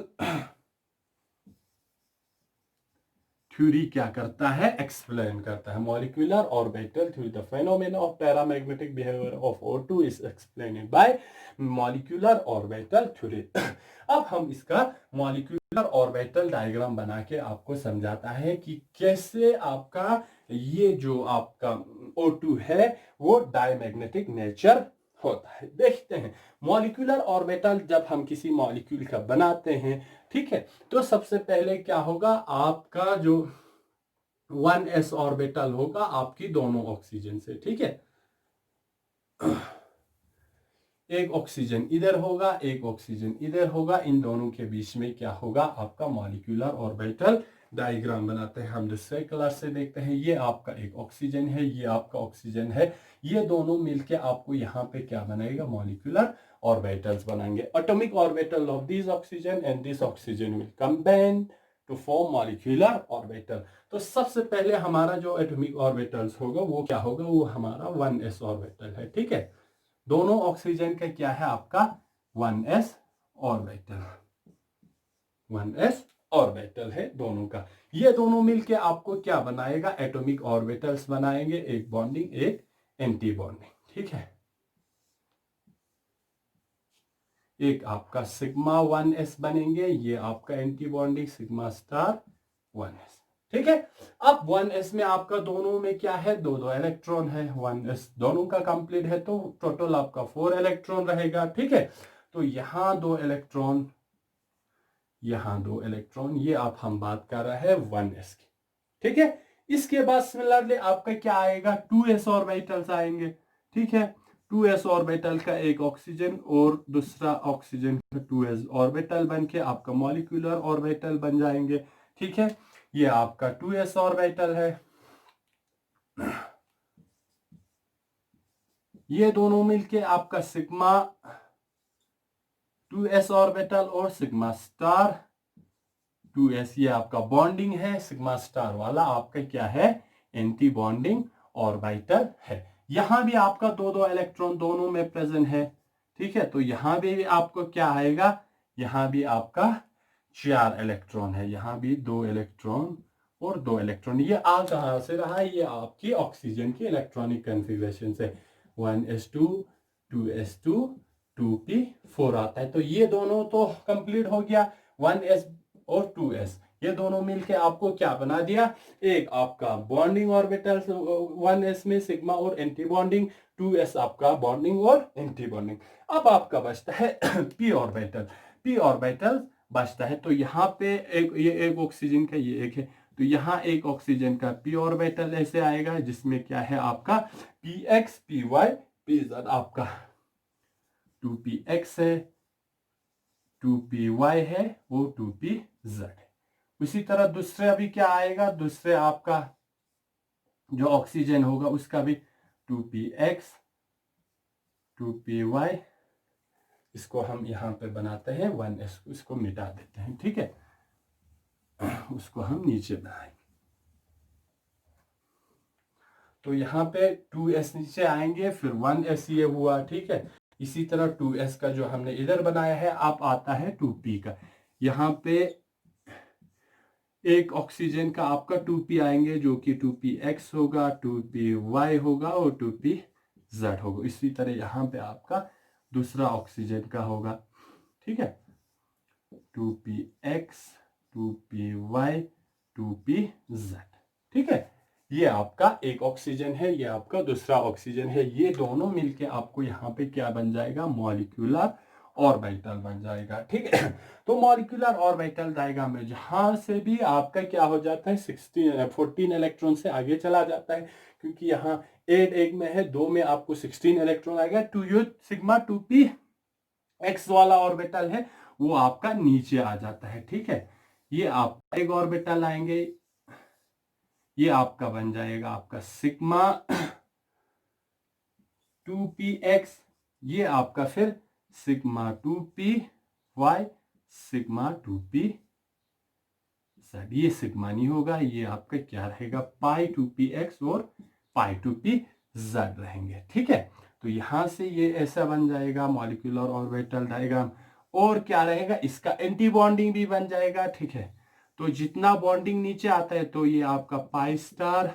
थ्योरी क्या करता है, एक्सप्लेन करता है। Molecular orbital theory, the phenomena of paramagnetic behaviour of O2 is explained bye molecular orbital theory. अब हम इसका मॉलिक्यूलर ऑर्बिटल डायग्राम बना के आपको समझाता है कि कैसे आपका ये जो आपका O2 है वो डायमैग्नेटिक नेचर होता है। देखते हैं मॉलिक्यूलर ऑर्बिटल, जब हम किसी मॉलिक्यूल का बनाते हैं, ठीक है, तो सबसे पहले क्या होगा, आपका जो 1s ऑर्बिटल होगा आपकी दोनों ऑक्सीजन से, ठीक है। एक ऑक्सीजन इधर होगा, एक ऑक्सीजन इधर होगा, इन दोनों के बीच में क्या होगा, आपका मॉलिक्यूलर ऑर्बिटल डायग्राम बनाते हैं हम दूसरे कलर से देखते हैं। ये आपका एक ऑक्सीजन है, ये आपका ऑक्सीजन है, ये दोनों मिलके आपको यहाँ पे क्या बनाएगा, मॉलिक्यूलर ऑर्बिटल्स बनाएंगे। Atomic orbital of this oxygen and this oxygen will combine to form molecular orbital. तो सबसे पहले हमारा जो एटॉमिक ऑर्बिटल्स होगा वो क्या होगा, वो हमारा 1s ऑर्बिटल है, ठीक है। दोनों ऑक्सीजन का क्या है, आपका 1s ऑर्बिटल, 1s ऑर्बिटल है दोनों का। ये दोनों मिलके आपको क्या बनाएगा, एटॉमिक ऑर्बिटल्स बनाएंगे, एक बॉन्डिंग एक एंटी बॉन्डिंग, ठीक है। एक आपका सिग्मा 1s बनेंगे, ये आपका anti bonding sigma star 1s, ठीक है। अब 1s में आपका दोनों में क्या है, दो दो इलेक्ट्रॉन है, 1s दोनों का कंप्लीट है तो टोटल आपका 4 इलेक्ट्रॉन रहेगा, ठीक है। तो यहां दो इलेक्ट्रॉन, यहां दो इलेक्ट्रॉन, ये आप हम बात कर रहे हैं 1s की, ठीक है। इसके बाद सिमिलरली आपका क्या आएगा, 2s ऑर्बिटल्स आएंगे, ठीक है। 2s ऑर्बिटल का एक ऑक्सीजन और दूसरा ऑक्सीजन का 2s ऑर्बिटल बन के आपका मॉलिक्यूलर ऑर्बिटल बन जाएंगे, ठीक है। ये आपका 2s ऑर्बिटल है। ये दोनों मिलके आपका सिग्मा 2s ऑर्बिटल और सिग्मा स्टार 2s, ये आपका बॉन्डिंग है। सिग्मा स्टार वाला आपका क्या है, एंटी बॉन्डिंग ऑर्बिटल है। यहां भी आपका दो दो इलेक्ट्रॉन दोनों में प्रेजेंट है, ठीक है। तो यहां भी आपको क्या आएगा, यहां भी आपका 4 इलेक्ट्रॉन है, यहां भी 2 इलेक्ट्रॉन और 2 इलेक्ट्रॉन। ये आ कहां से रहा, ये आपकी ऑक्सीजन की इलेक्ट्रॉनिक कॉन्फ़िगरेशन से 1s2 2s2 2p4 आता है। तो ये दोनों तो कंप्लीट हो गया, 1s और 2s, ये दोनों मिलके आपको क्या बना दिया, एक आपका बॉन्डिंग ऑर्बिटल 1s में सिग्मा और एंटी बॉन्डिंग, 2s आपका बॉन्डिंग और एंटी बॉन्डिंग। अब आपका बचता है p ऑर्बिटल, p ऑर्बिटल बचता है। तो यहाँ पे ये एक ऑक्सीजन का, ये एक है, तो यहाँ एक ऑक्सीजन का p ऑर्बिटल ऐसे आएगा जिसमें क्या है आपका px py pz, आपका 2px है, 2py है, वो 2pz है। उसी तरह दूसरे अभी क्या आएगा, दूसरे आपका जो ऑक्सीजन होगा उसका भी 2px 2py, इसको हम यहां पे बनाते हैं 1s, इसको मिटा देते हैं, ठीक है, उसको हम नीचे बनाएंगे। तो यहाँ पे 2s नीचे आएंगे, फिर 1s ये हुआ, ठीक है। इसी तरह 2s का जो हमने इधर बनाया है, आप आता है 2p का। यहाँ पे एक ऑक्सीजन का आपका 2p आएंगे जो कि 2px होगा, 2py होगा और 2pz होगा। इसी तरह यहाँ पे आपका दूसरा ऑक्सीजन का होगा, ठीक है, 2px 2py 2pz, ठीक है। ये आपका एक ऑक्सीजन है, ये आपका दूसरा ऑक्सीजन है। ये दोनों मिलके आपको यहाँ पे क्या बन जाएगा, मॉलिक्यूलर ऑर्बिटल बन जाएगा, ठीक है। तो मॉलिक्यूलर ऑर्बिटल डायग्राम में जहां से भी आपका क्या हो जाता है, 14 इलेक्ट्रॉन से आगे चला जाता है, क्योंकि यहाँ 8 एक में है, 2 में आपको 16 इलेक्ट्रॉन आएगा। टू यो सिग्मा 2p x वाला ऑर्बिटल है वो आपका नीचे आ जाता है, ठीक है। ये आपका एक ऑर्बिटल आएंगे, ये आपका बन जाएगा आपका सिग्मा 2px, ये आपका फिर सिग्मा 2py सिग्मा 2pz, ये सिग्मा नहीं होगा, ये आपका क्या रहेगा, पाई 2px और पाई 2pz रहेंगे, ठीक है। तो यहां से ये ऐसा बन जाएगा मॉलिक्यूलर ऑर्बिटल डायग्राम। और क्या रहेगा, इसका एंटी बॉन्डिंग भी बन जाएगा, ठीक है। तो जितना बॉन्डिंग नीचे आता है, तो ये आपका पाई स्टार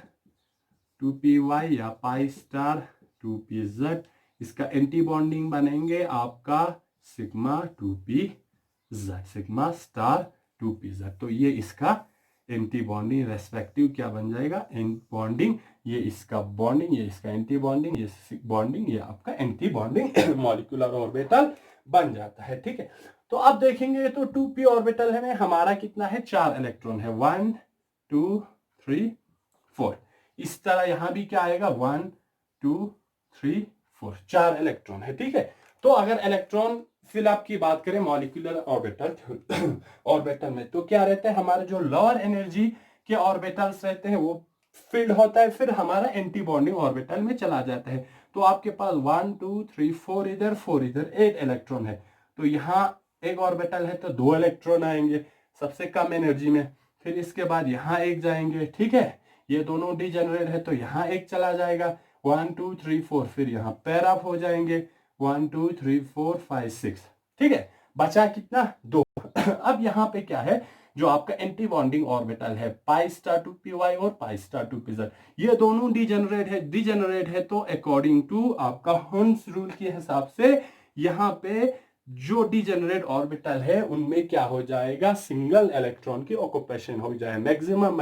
2py या पाई स्टार 2pz, इसका एंटी बॉन्डिंग बनेंगे आपका sigma 2pz, sigma star 2pz। तो ये इसका एंटी बॉन्डिंग रेस्पेक्टिव क्या बन जाएगा, एंटी बॉन्डिंग, ये इसका बॉन्डिंग, ये इसका एंटी बॉन्डिंग, ये बॉन्डिंग, ये आपका एंटी बॉन्डिंग मॉलिक्यूलर ऑर्बिटल बन जाता है, ठीक है। तो अब देखेंगे तो 2p ऑर्बिटल है में हमारा कितना है, 4 इलेक्ट्रॉन है, 1 2 3 4। इस तरह यहां भी क्या आएगा, 1 2 3 4, 4 इलेक्ट्रॉन है, ठीक है। तो अगर इलेक्ट्रॉन फिलअप की बात करें मॉलिक्यूलर ऑर्बिटल ऑर्बिटल में, तो क्या रहता है, हमारे जो लोअर एनर्जी के ऑर्बिटल्स रहते हैं वो फिल्ड होता है, फिर हमारा एंटी बॉन्डिंग ऑर्बिटल में चला जाता है। तो आपके पास 1 2 3 4 इधर 4 इधर 8 इलेक्ट्रॉन है। तो यहाँ एक ऑर्बिटल है तो 2 इलेक्ट्रॉन आएंगे सबसे कम एनर्जी में, फिर इसके बाद यहाँ एक जाएंगे, ठीक है। ये दोनों डिजेनरेट है तो यहाँ एक चला जाएगा, 1 2 3 4, फिर यहाँ पैर ऑफ हो जाएंगे, 1 2 3 4 5 6, ठीक है। बचा कितना, 2। अब यहाँ पे क्या है, जो आपका एंटी बॉन्डिंग ऑर्बिटल है, पाई स्टार 2py और पाई स्टार 2pz, ये दोनों डिजेनरेट है तो अकॉर्डिंग टू आपका हर्ट्ज रूल के हिसाब से यहाँ पे जो डिजेनरेट ऑर्बिटल है उनमें क्या हो जाएगा, सिंगल इलेक्ट्रॉन की ऑक्यूपेशन हो जाए, मैक्सिमम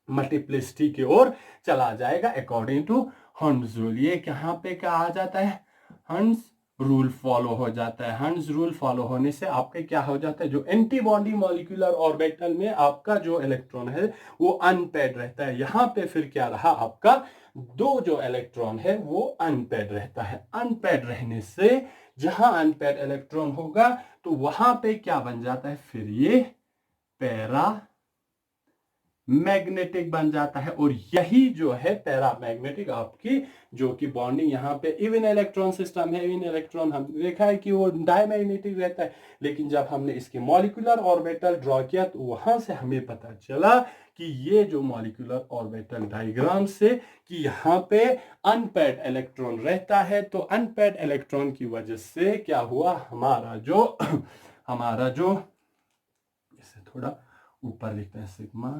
मल्टीप्लिसिटी की ओर चला जाएगा अकॉर्डिंग टू हर्ट्ज रूल। ये कहाँ पे क्या आ जाता है, हर्ट्ज रूल फॉलो हो जाता है। हंस रूल फॉलो होने से आपका क्या हो जाता है, जो एंटी बॉन्डी मॉलिक्यूलर ऑर्बिटल में आपका जो इलेक्ट्रॉन है वो अनपेड रहता है। यहां पे फिर क्या रहा, आपका दो जो इलेक्ट्रॉन है वो अनपेड रहता है। अनपेड रहने से जहां अनपेड इलेक्ट्रॉन होगा तो वहां पे क्या बन जाता है, फिर ये पैरा मैग्नेटिक बन जाता है। और यही जो है पैरामैग्नेटिक आपकी जो कि बॉन्डिंग यहाँ पे इवन इलेक्ट्रॉन सिस्टम है, इवन इलेक्ट्रॉन हमने देखा है कि वो डायमैग्नेटिक रहता है, लेकिन जब हमने इसके मॉलिक्यूलर ऑर्बिटल ड्रॉ किया तो वहां से हमें पता चला कि ये जो मॉलिक्यूलर ऑर्बिटल डायग्राम से कि यहाँ पे अनपेड इलेक्ट्रॉन रहता है। तो अनपेड इलेक्ट्रॉन की वजह से क्या हुआ, हमारा जो इसे थोड़ा ऊपर लिखते हैं सिग्मा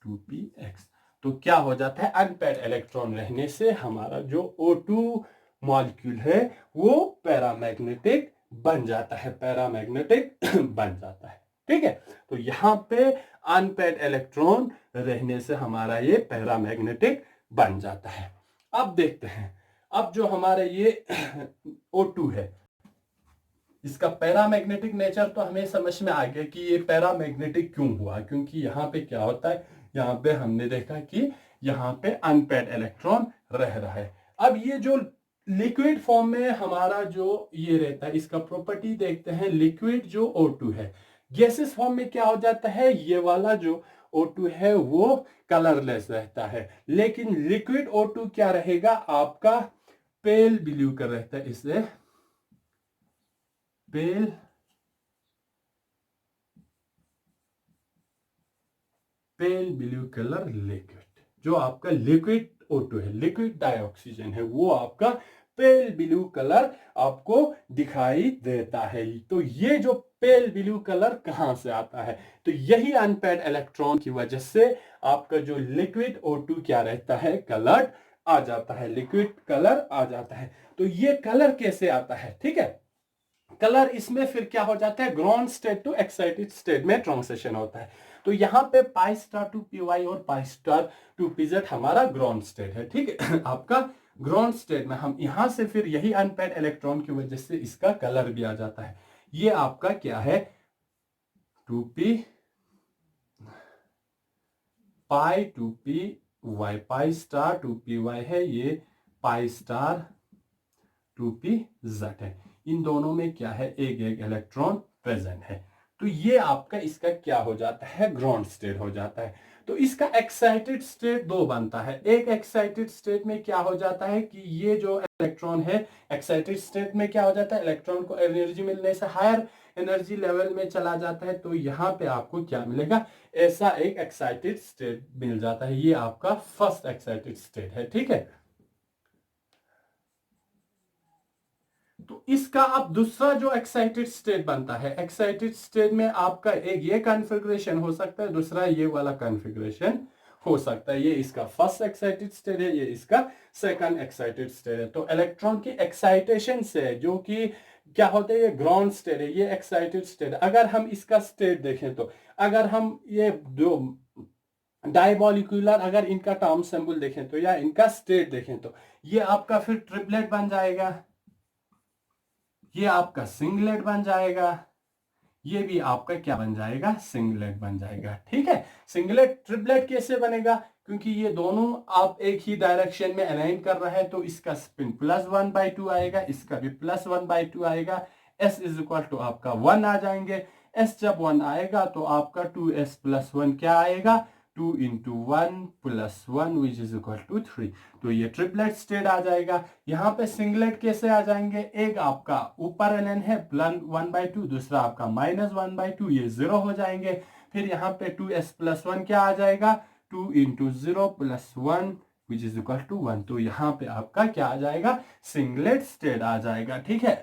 2px, तो क्या हो जाता है, अनपेड इलेक्ट्रॉन रहने से हमारा जो O2 मॉलिक्यूल है वो पैरामैग्नेटिक बन जाता है, पैरामैग्नेटिक बन जाता है। ठीक है, तो यहां पे अनपेड इलेक्ट्रॉन रहने से हमारा ये पैरामैग्नेटिक बन जाता है। अब देखते हैं, अब जो हमारा ये O2 है इसका पैरामैग्नेटिक नेचर तो हमें समझ में आ गया कि ये पैरामैग्नेटिक क्यों हुआ, क्योंकि यहाँ पे क्या होता है, यहाँ पे हमने देखा कि यहाँ पे अनपेड इलेक्ट्रॉन रह रहा है। अब ये जो लिक्विड फॉर्म में हमारा जो ये रहता है इसका प्रॉपर्टी देखते हैं। लिक्विड जो O2 है, गैसेस फॉर्म में क्या हो जाता है, ये वाला जो O2 है वो कलरलेस रहता है, लेकिन लिक्विड O2 क्या रहेगा, आपका पेल ब्लू कलर रहता है। इसे पेल ब्लू कलर लिक्विड, जो आपका लिक्विड O2 है, लिक्विड डाइऑक्सीजन है, वो आपका पेल ब्लू कलर आपको दिखाई देता है। तो ये जो पेल ब्लू कलर कहां से आता है, तो यही अनपेड इलेक्ट्रॉन की वजह से आपका जो लिक्विड O2 क्या रहता है, कलर आ जाता है, लिक्विड कलर आ जाता है। तो ये कलर कैसे आता है, ठीक है, कलर इसमें फिर क्या हो जाता है, ground state to excited state में ट्रांजिशन होता है। तो यहाँ पे पाई स्टार टू पी और पाई स्टार टू पीजेड हमारा ग्राउंड स्टेट है। ठीक है, आपका ग्राउंड स्टेट में हम यहां से फिर यही अनपेड इलेक्ट्रॉन की वजह से इसका कलर भी आ जाता है। ये आपका क्या है, 2p पाई 2py, पाई स्टार 2py है, ये पाई स्टार 2pz है। इन दोनों में क्या है, एक एक इलेक्ट्रॉन प्रेजेंट है। तो ये आपका इसका क्या हो जाता है, ग्राउंड स्टेट हो जाता है। तो इसका एक्साइटेड स्टेट दो बनता है। एक एक्साइटेड स्टेट में क्या हो जाता है कि ये जो इलेक्ट्रॉन है, एक्साइटेड स्टेट में क्या हो जाता है, इलेक्ट्रॉन को एनर्जी मिलने से हायर एनर्जी लेवल में चला जाता है। तो यहाँ पे आपको क्या मिलेगा, ऐसा एक एक्साइटेड स्टेट मिल जाता है। ये आपका फर्स्ट एक्साइटेड स्टेट है। ठीक है, तो इसका अब दूसरा जो एक्साइटेड स्टेट बनता है, एक्साइटेड स्टेट में आपका एक ये कॉन्फ़िगरेशन हो सकता है, दूसरा ये वाला कॉन्फ़िगरेशन हो सकता है। ये इसका फर्स्ट एक्साइटेड स्टेट है, ये इसका सेकंड एक्साइटेड स्टेट है। तो इलेक्ट्रॉन की एक्साइटेशन से जो कि क्या होता है, ये ग्राउंड स्टेट है, ये एक्साइटेड स्टेट। अगर हम इसका स्टेट देखें तो अगर हम ये दो डाइमॉलिक्यूलर अगर इनका टर्म सिंबल देखें तो या इनका स्टेट देखें तो ये आपका फिर ट्रिपलेट बन जाएगा, ये आपका सिंगलेट बन जाएगा, ये भी आपका क्या बन जाएगा, सिंगलेट बन जाएगा। ठीक है, सिंगलेट ट्रिपलेट कैसे बनेगा, क्योंकि ये दोनों आप एक ही डायरेक्शन में अलाइन कर रहे हैं। तो इसका स्पिन +1/2 आएगा, इसका भी +1/2 आएगा। s इज इक्वल टू आपका 1 आ जाएंगे। s जब 1 आएगा तो आपका 2s + 1 क्या आएगा, 2 × 1 + 1 विच इज इक्वल टू 3। तो ये ट्रिपलेट स्टेट आ जाएगा। यहाँ पे सिंगलेट कैसे आ जाएंगे, एक आपका ऊपर ln है 1/2, दूसरा आपका -1/2, ये 0 हो जाएंगे। फिर यहाँ पे 2s + 1 क्या आ जाएगा, 2 × 0 + 1 विच इज इक्वल टू 1। तो यहाँ पे आपका क्या आ जाएगा, सिंगलेट स्टेट आ जाएगा। ठीक है,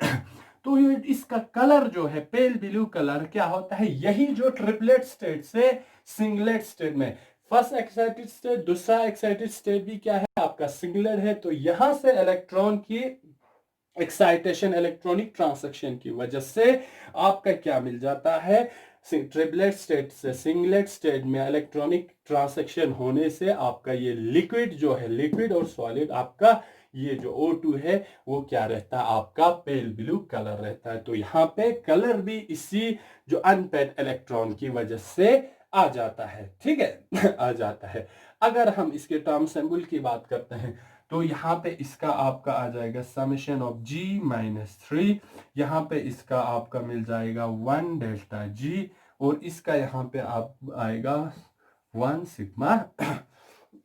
तो ये इसका कलर जो है पेल ब्लू कलर क्या होता है, यही जो ट्रिपलेट स्टेट से सिंगलेट स्टेट में फर्स्ट एक्साइटेड स्टेट, दूसरा एक्साइटेड स्टेट भी क्या है आपका सिंगलेट है। तो यहां से इलेक्ट्रॉन की एक्साइटेशन, इलेक्ट्रॉनिक ट्रांसक्शन की वजह से आपका क्या मिल जाता है, ट्रिपलेट स्टेट से सिंगलेट स्टेट में इलेक्ट्रॉनिक ट्रांसक्शन होने से आपका ये लिक्विड जो है, लिक्विड और सॉलिड आपका ये जो O2 है वो क्या रहता है, आपका पेल ब्लू कलर रहता है। तो यहाँ पे कलर भी इसी जो अनपेड इलेक्ट्रॉन की वजह से आ जाता है, ठीक है आ जाता है। अगर हम इसके टर्म सिंबल की बात करते हैं तो यहाँ पे इसका आपका आ जाएगा समेशन ऑफ G-3, यहाँ पे इसका आपका मिल जाएगा 1 डेल्टा G, और इसका यहाँ पे आप आएगा 1 सिग्मा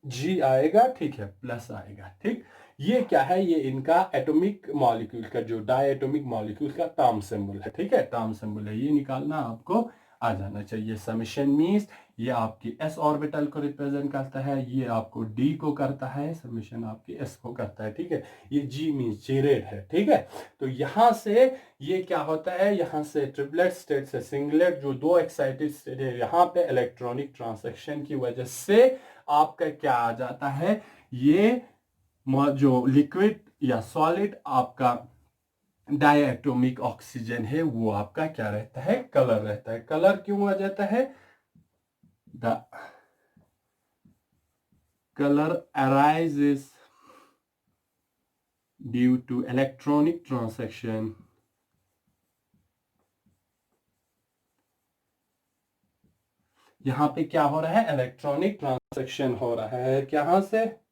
G आएगा, ठीक है, प्लस आएगा, ठीक। ये क्या है, ये इनका एटॉमिक मॉलिक्यूल का जो डायटोमिक मॉलिक्यूल का टर्म सिंबल है, ठीक है, टर्म सिंबल है, ये निकालना आपको आ जाना चाहिए। समेशन मीन्स ये आपकी s ऑर्बिटल को रिप्रेजेंट करता है, ये आपको d को करता है, समेशन आपकी s को करता है, ठीक है। ये g मीन्स जेरेड है, ठीक है। तो यहां से ये क्या होता है, यहां से ट्रिपलेट स्टेट से सिंगलेट जो दो एक्साइटेड स्टेट है, यहाँ पे इलेक्ट्रॉनिक ट्रांसैक्शन की वजह से आपका क्या आ जाता है, ये जो लिक्विड या सॉलिड आपका डायटोमिक ऑक्सीजन है वो आपका क्या रहता है, कलर रहता है। कलर क्यों आ जाता है, the colour arises due to electronic transaction यहां पे क्या हो रहा है, इलेक्ट्रॉनिक ट्रांसैक्शन हो रहा है, कहां से,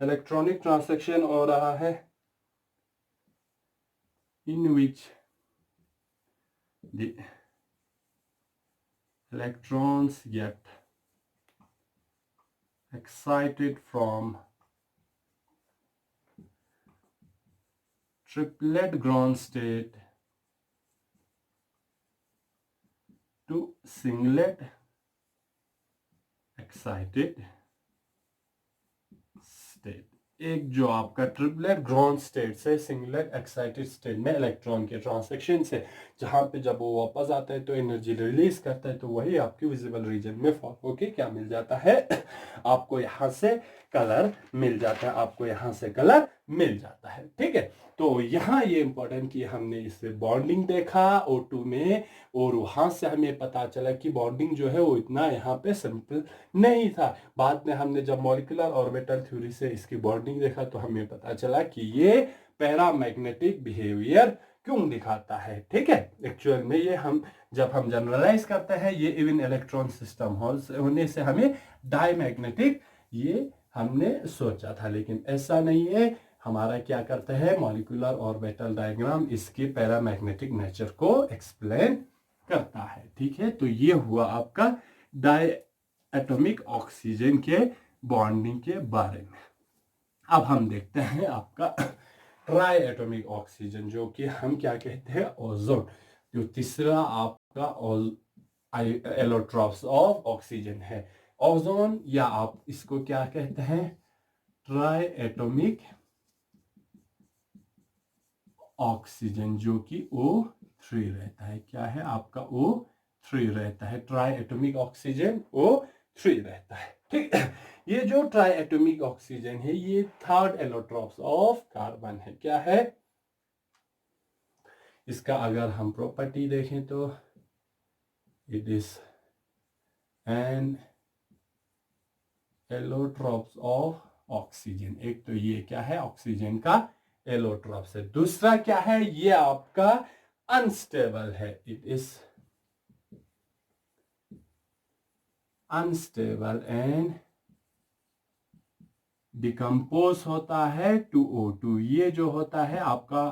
इलेक्ट्रॉनिक ट्रांसैक्शन हो रहा है in which the electrons get excited from triplet ground state to singlet excited state। एक जो आपका ट्रिपलेट ग्राउंड स्टेट से सिंगलेट एक्साइटेड स्टेट में इलेक्ट्रॉन के ट्रांसैक्शन से जहां पे जब वो वापस आता है तो एनर्जी रिलीज करता है, तो वही आपकी विजिबल रीजन में फॉल होके क्या मिल जाता है आपको यहां से कलर मिल जाता है, आपको यहां से कलर मिल जाता है, ठीक है। तो यहाँ ये इंपॉर्टेंट कि हमने इससे बॉन्डिंग देखा O2 में, और वहां से हमें पता चला कि बॉन्डिंग जो है वो इतना यहाँ पे सिंपल नहीं था। बाद में हमने जब मॉलिक्यूलर ऑर्बिटल थ्योरी से इसकी बॉन्डिंग देखा तो हमें पता चला कि ये पैरामैग्नेटिक बिहेवियर क्यों दिखाता है, ठीक है। एक्चुअल में ये हम जब हम जनरलाइज करते हैं ये इवन इलेक्ट्रॉन सिस्टम होने से हमें डायमैग्नेटिक ये हमने सोचा था, लेकिन ऐसा नहीं है। हमारा क्या करता है मॉलिक्यूलर ऑर्बिटल डायग्राम इसके पैरामैग्नेटिक नेचर को एक्सप्लेन करता है, ठीक है। तो ये हुआ आपका डायटोमिक ऑक्सीजन के बॉन्डिंग के बारे में। अब हम देखते हैं आपका ट्राई एटॉमिक ऑक्सीजन, जो कि हम क्या कहते हैं, ओजोन। जो तीसरा आपका एलोट्रॉप्स ऑफ ऑक्सीजन है ओजोन, या आप इसको क्या कहते हैं, ट्राई एटॉमिक ऑक्सीजन, जो कि O3 रहता है। क्या है आपका O3 रहता है, ट्राई एटॉमिक ऑक्सीजन O3 रहता है, ठीक है। ये जो ट्राई एटॉमिक ऑक्सीजन है ये थर्ड एलोट्रॉप्स ऑफ कार्बन है। क्या है इसका, अगर हम प्रॉपर्टी देखें तो it is an allotropes of oxygen. एक तो ये क्या है, ऑक्सीजन का एलोट्रॉप्स है। दूसरा क्या है, ये आपका अनस्टेबल है, it is unstable and decompose होता है टू O2। ये जो होता है आपका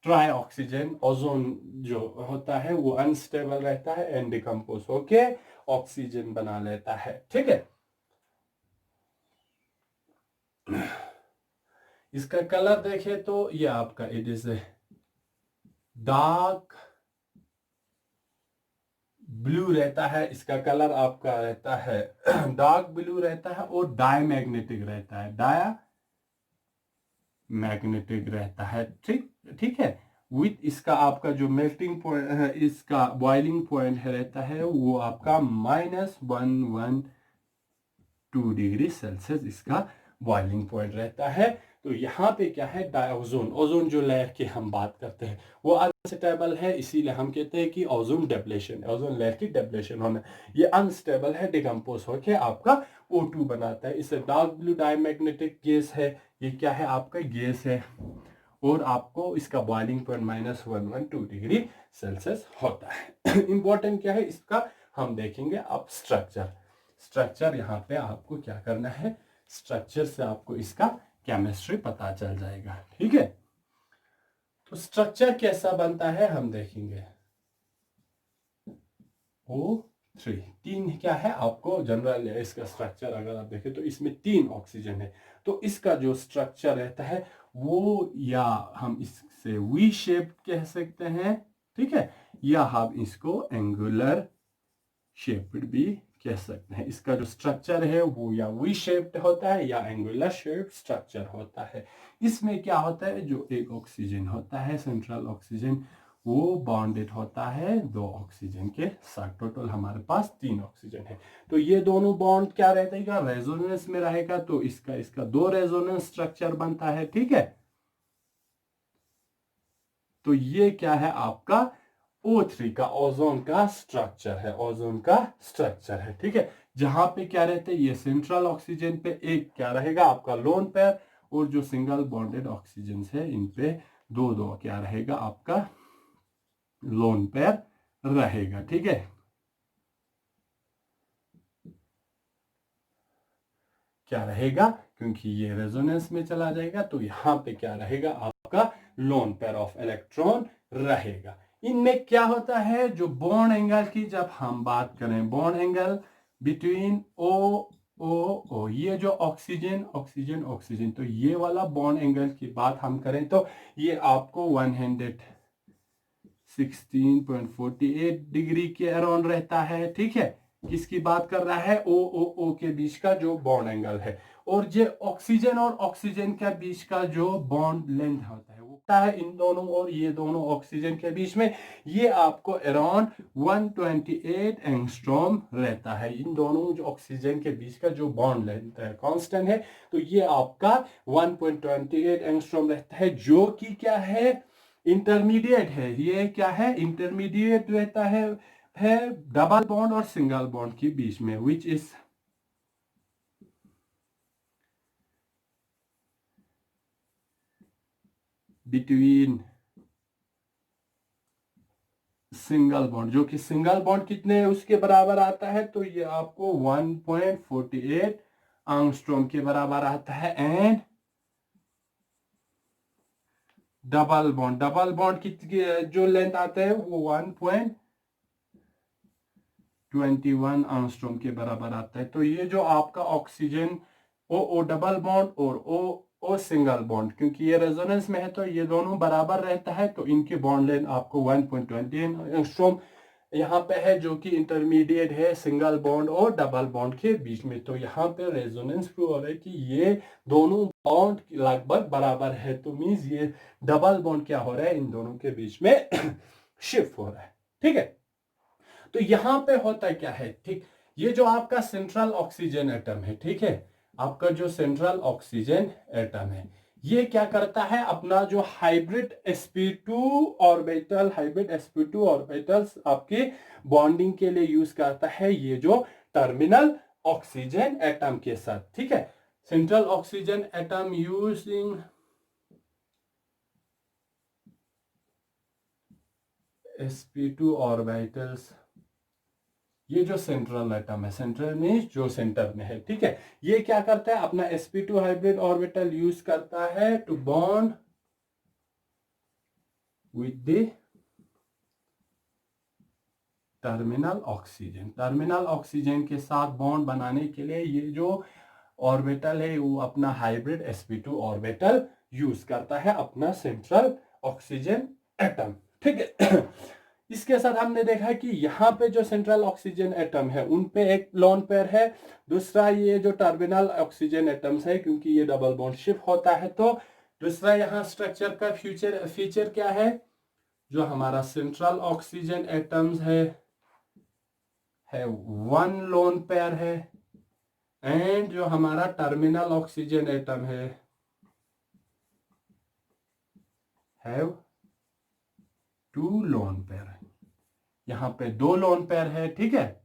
ट्राई ऑक्सीजन ओजोन जो होता है वो अनस्टेबल रहता है एंड डिकम्पोज होके ऑक्सीजन बना लेता है, ठीक है। इसका कलर देखें तो ये आपका इट इज डार्क ब्लू रहता है, इसका कलर आपका रहता है डार्क ब्लू रहता है, और डायमैग्नेटिक रहता है, डायमैग्नेटिक रहता है, ठीक है। विथ इसका आपका जो मेल्टिंग पॉइंट है, इसका बॉइलिंग पॉइंट है रहता है वो आपका -112 डिग्री सेल्सियस इसका बॉइलिंग पॉइंट रहता है। तो यहाँ पे क्या है, ओजोन, ओजोन जो लेयर की हम बात करते हैं वो अनस्टेबल है, इसीलिए हम कहते हैं कि ओजोन डिप्लेशन, ओजोन लेयर की डिप्लेशन होना, ये अनस्टेबल है, डिकम्पोज होके आपका O2 बनाता है। इससे डार्क ब्लू डायमैग्नेटिक गैस है, ये क्या है आपका गैस है, और आपको इसका बॉइलिंग पॉइंट -112 डिग्री सेल्सियस होता है। इंपॉर्टेंट क्या है इसका, हम देखेंगे अब स्ट्रक्चर। स्ट्रक्चर यहाँ पे आपको क्या करना है, स्ट्रक्चर से आपको इसका केमिस्ट्री पता चल जाएगा, ठीक है। तो स्ट्रक्चर कैसा बनता है हम देखेंगे। O3 तीन क्या है आपको जनरल है इसका स्ट्रक्चर, अगर आप देखें तो इसमें 3 ऑक्सीजन है, तो इसका जो स्ट्रक्चर रहता है वो, या हम इससे वी शेप कह सकते हैं, ठीक है, या हम इसको एंगुलर शेप्ड भी कह सकते हैं। इसका जो स्ट्रक्चर है वो या वी शेप्ड होता है या एंगुलर शेप्ड स्ट्रक्चर होता है। इसमें क्या होता है, जो एक ऑक्सीजन होता है सेंट्रल ऑक्सीजन, वो बॉन्डेड होता है 2 ऑक्सीजन के साथ, टोटल हमारे पास 3 ऑक्सीजन है। तो ये दोनों बॉन्ड क्या रहेगा, रेजोनेंस में रहेगा, तो इसका 2 रेजोनेंस स्ट्रक्चर बनता है, ठीक है। तो ये क्या है आपका O3 का, ओजोन का स्ट्रक्चर है, ओजोन का स्ट्रक्चर है, ठीक है। जहां पे क्या रहते हैं, ये सेंट्रल ऑक्सीजन पे एक क्या रहेगा आपका लोन पेयर, और जो सिंगल बॉन्डेड ऑक्सीजन है इन पे 2 क्या रहेगा आपका लोन पेयर रहेगा, ठीक है। क्या रहेगा, क्योंकि ये रेजोनेंस में चला जाएगा, तो यहां पे क्या रहेगा आपका लोन पेयर ऑफ इलेक्ट्रॉन रहेगा। इनमें क्या होता है, जो बॉन्ड एंगल की जब हम बात करें, बॉन्ड एंगल बिटवीन O ये जो ऑक्सीजन ऑक्सीजन ऑक्सीजन, तो ये वाला बॉन्ड एंगल की बात हम करें तो ये आपको 116.48 डिग्री के अराउंड रहता है, ठीक है। किसकी बात कर रहा है, O के बीच का जो बॉन्ड एंगल है, और ये ऑक्सीजन और ऑक्सीजन के बीच का जो बॉन्ड लेंथ होता है वो होता है इन दोनों और ये दोनों ऑक्सीजन के बीच में, ये आपको अराउंड 128 एंगस्ट्रॉम रहता है। इन दोनों जो ऑक्सीजन के बीच का जो बॉन्ड लेंथ है कांस्टेंट है, तो ये आपका 1.28 एंगस्ट्रॉम रहता है, जो कि क्या है इंटरमीडिएट है। ये क्या है, इंटरमीडिएट रहता है डबल बॉन्ड और सिंगल बॉन्ड के बीच में, which is between single bond, जो कि सिंगल बॉन्ड कितने उसके बराबर आता है, तो ये आपको 1.48 एंगस्ट्रॉम के बराबर आता है। एंड डबल बॉन्ड की जो लेंथ आता है वो 1.21 एंगस्ट्रॉम के बराबर आता है। तो ये जो आपका ऑक्सीजन ओ डबल बॉन्ड और ओ सिंगल बॉन्ड, क्योंकि ये रेजोनेंस में है तो ये दोनों बराबर रहता है, तो इनकी बॉन्ड लेंथ आपको 1.20 एंगस्ट्रॉम यहाँ पे है, जो कि इंटरमीडिएट है सिंगल बॉन्ड और डबल बॉन्ड के बीच में। तो यहाँ पे रेजोनेंस प्रूव हो रहा है कि ये दोनों बॉन्ड लगभग बराबर है, तो मींस ये डबल बॉन्ड क्या हो रहा है इन दोनों के बीच में शिफ्ट हो रहा है, ठीक है। तो यहां पे होता क्या है, ठीक, ये जो आपका सेंट्रल ऑक्सीजन एटम है, ठीक है, आपका जो सेंट्रल ऑक्सीजन एटम है, ये क्या करता है, अपना जो hybrid sp2 orbital, hybrid sp2 orbitals आपके बॉन्डिंग के लिए यूज करता है, ये जो टर्मिनल ऑक्सीजन एटम के साथ, ठीक है। Central oxygen atom using sp2 orbitals, ये जो सेंट्रल एटम है, सेंट्रल में जो सेंटर में है, ठीक है, ये क्या करता है, अपना sp2 हाइब्रिड ऑर्बिटल यूज करता है to bond with the terminal oxygen. Terminal oxygen के साथ बॉन्ड बनाने के लिए ये जो ऑर्बिटल है वो अपना हाइब्रिड sp2 ऑर्बिटल यूज करता है, अपना सेंट्रल ऑक्सीजन एटम, ठीक है। इसके साथ हमने देखा कि यहाँ पे जो सेंट्रल ऑक्सीजन एटम है उन पे एक लोन पेयर है, दूसरा ये जो टर्मिनल ऑक्सीजन एटम्स है, क्योंकि ये डबल बॉन्ड शिफ्ट होता है, तो दूसरा यहाँ स्ट्रक्चर का फीचर क्या है, जो हमारा सेंट्रल ऑक्सीजन एटम्स है 1 लोन पेयर है, एंड जो हमारा टर्मिनल ऑक्सीजन एटम है हैव 2 लोन पेयर। यहाँ पे 2 लोन पेयर है, ठीक है,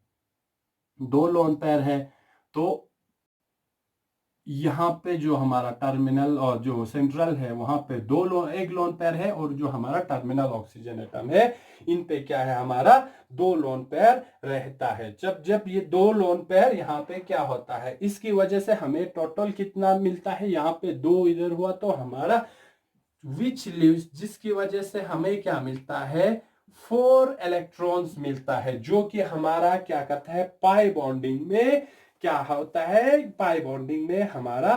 2 लोन पेयर है। तो यहाँ पे जो हमारा टर्मिनल और जो सेंट्रल है वहां पे एक लोन पेयर है, और जो हमारा टर्मिनल ऑक्सीजन एटम है इन पे क्या है, हमारा 2 लोन पेयर रहता है। जब जब ये 2 लोन पेयर यहाँ पे क्या होता है, इसकी वजह से हमें टोटल कितना मिलता है, यहाँ पे 2 इधर हुआ तो हमारा विच लीव्स, जिसकी वजह से हमें क्या मिलता है, 4 इलेक्ट्रॉन्स मिलता है, जो कि हमारा क्या करता है, पाई बॉन्डिंग में क्या होता है, पाई बॉन्डिंग में हमारा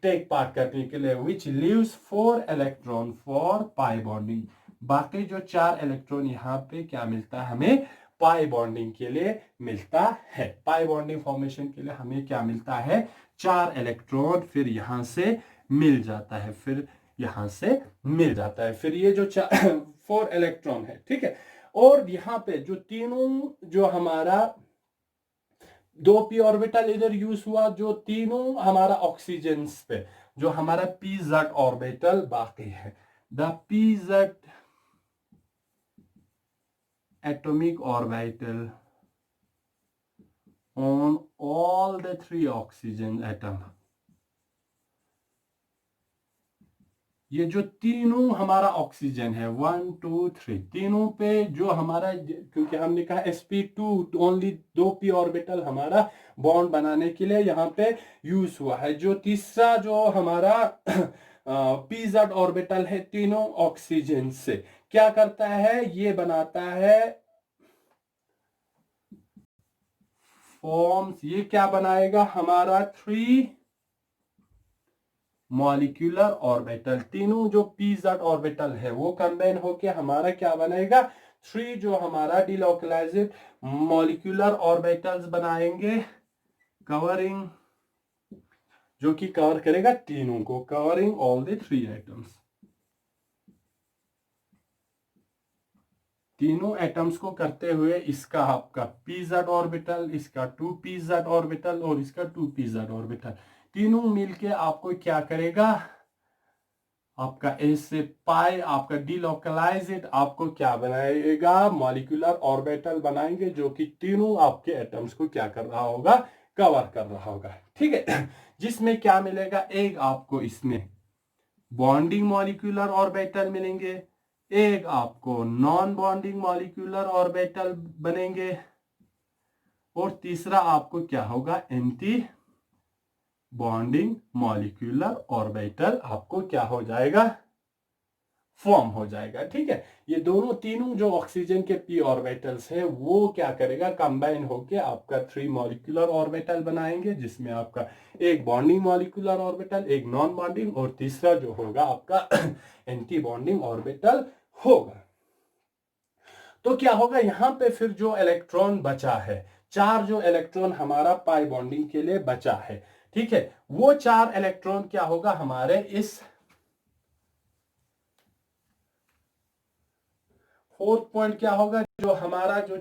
टेक पार्ट करने के लिए, विच leaves 4 electron for pi bonding. बाकी जो 4 इलेक्ट्रॉन यहाँ पे क्या मिलता है, हमें पाई बॉन्डिंग के लिए मिलता है। पाई बॉन्डिंग फॉर्मेशन के लिए हमें क्या मिलता है, 4 इलेक्ट्रॉन फिर यहां से मिल जाता है, फिर यहां से मिल जाता है, फिर ये जो 4 इलेक्ट्रॉन है, ठीक है। और यहाँ पे जो तीनों जो हमारा 2p ऑर्बिटल इधर यूज हुआ, जो तीनों हमारा ऑक्सीजन पे जो हमारा pz ऑर्बिटल बाकी है, the pz atomic orbital on all the 3 oxygen atom, ये जो तीनों हमारा ऑक्सीजन है 1 2 3 तीनों पे जो हमारा, क्योंकि हमने कहा sp2 ओनली 2p ऑर्बिटल हमारा बॉन्ड बनाने के लिए यहाँ पे यूज हुआ है। जो तीसरा जो हमारा pz ऑर्बिटल है तीनों ऑक्सीजन से क्या करता है, ये बनाता है फॉर्म्स, ये क्या बनाएगा, हमारा 3 मॉलिक्यूलर ऑर्बिटल, तीनों जो pz ऑर्बिटल है वो कंबाइन होके हमारा क्या बनेगा, 3 जो हमारा डिलोकलाइज्ड मॉलिक्यूलर ऑर्बिटल्स बनाएंगे, कवरिंग, जो कि कवर करेगा तीनों को, कवरिंग ऑल द 3 एटम्स, तीनों एटम्स को करते हुए इसका आपका pz ऑर्बिटल, इसका 2pz ऑर्बिटल और इसका 2pz ऑर्बिटल, तीनों मिलके आपको क्या करेगा, आपका इससे पाई आपका डिलोकलाइज्ड आपको क्या बनाएगा, मॉलिक्यूलर ऑर्बिटल बनाएंगे, जो कि तीनों आपके एटम्स को क्या कर रहा होगा, कवर कर रहा होगा, ठीक है। जिसमें क्या मिलेगा, एक आपको इसमें बॉन्डिंग मॉलिक्यूलर ऑर्बिटल मिलेंगे, एक आपको नॉन बॉन्डिंग मॉलिक्यूलर ऑर्बिटल बनेंगे, और तीसरा आपको क्या होगा, एंटी बॉन्डिंग मॉलिक्यूलर ऑर्बिटल आपको क्या हो जाएगा, फॉर्म हो जाएगा, ठीक है। ये दोनों तीनों जो ऑक्सीजन के p ऑर्बिटल्स है वो क्या करेगा, कंबाइन होके आपका 3 मॉलिक्यूलर ऑर्बिटल बनाएंगे, जिसमें आपका एक बॉन्डिंग मॉलिक्यूलर ऑर्बिटल, एक नॉन बॉन्डिंग, और तीसरा जो होगा आपका एंटी बॉन्डिंग ऑर्बिटल होगा। तो क्या होगा, यहां पे फिर जो इलेक्ट्रॉन बचा है, 4 जो इलेक्ट्रॉन हमारा पाई बॉन्डिंग के लिए बचा है, ठीक है, वो 4 इलेक्ट्रॉन क्या होगा, हमारे इस 4th पॉइंट क्या होगा, जो हमारा जो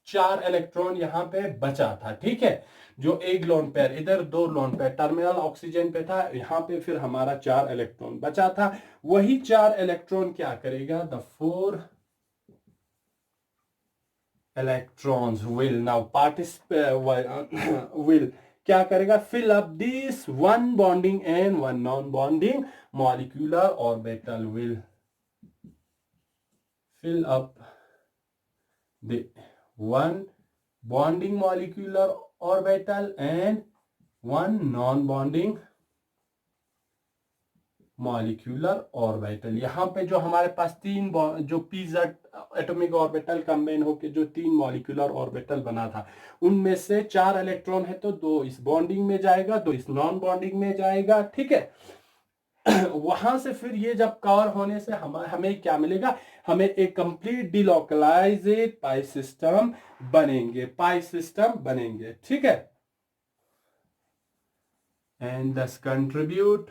4 इलेक्ट्रॉन यहां पे बचा था, ठीक है, जो एक लोन पेयर इधर 2 लोन पेयर टर्मिनल ऑक्सीजन पे था, यहां पे फिर हमारा 4 इलेक्ट्रॉन बचा था, वही 4 इलेक्ट्रॉन क्या करेगा, the 4 electrons will now participate will क्या करेगा, fill up this one bonding and one non-bonding molecular orbital, will fill up the one bonding molecular orbital and one non-bonding molecular orbital. यहाँ पे जो हमारे पास 3 जो pz एटॉमिक ऑर्बिटल कंबाइन होके जो 3 molecular orbital बना था, उनमें से 4 इलेक्ट्रॉन है तो 2 इस बॉन्डिंग में जाएगा, 2 इस नॉन बॉन्डिंग में जाएगा, ठीक है। वहां से फिर ये जब कवर होने से हमें क्या मिलेगा, हमें एक कंप्लीट डिलोकलाइज्ड पाई सिस्टम बनेंगे, पाई सिस्टम बनेंगे, ठीक है। एंड दस कंट्रीब्यूट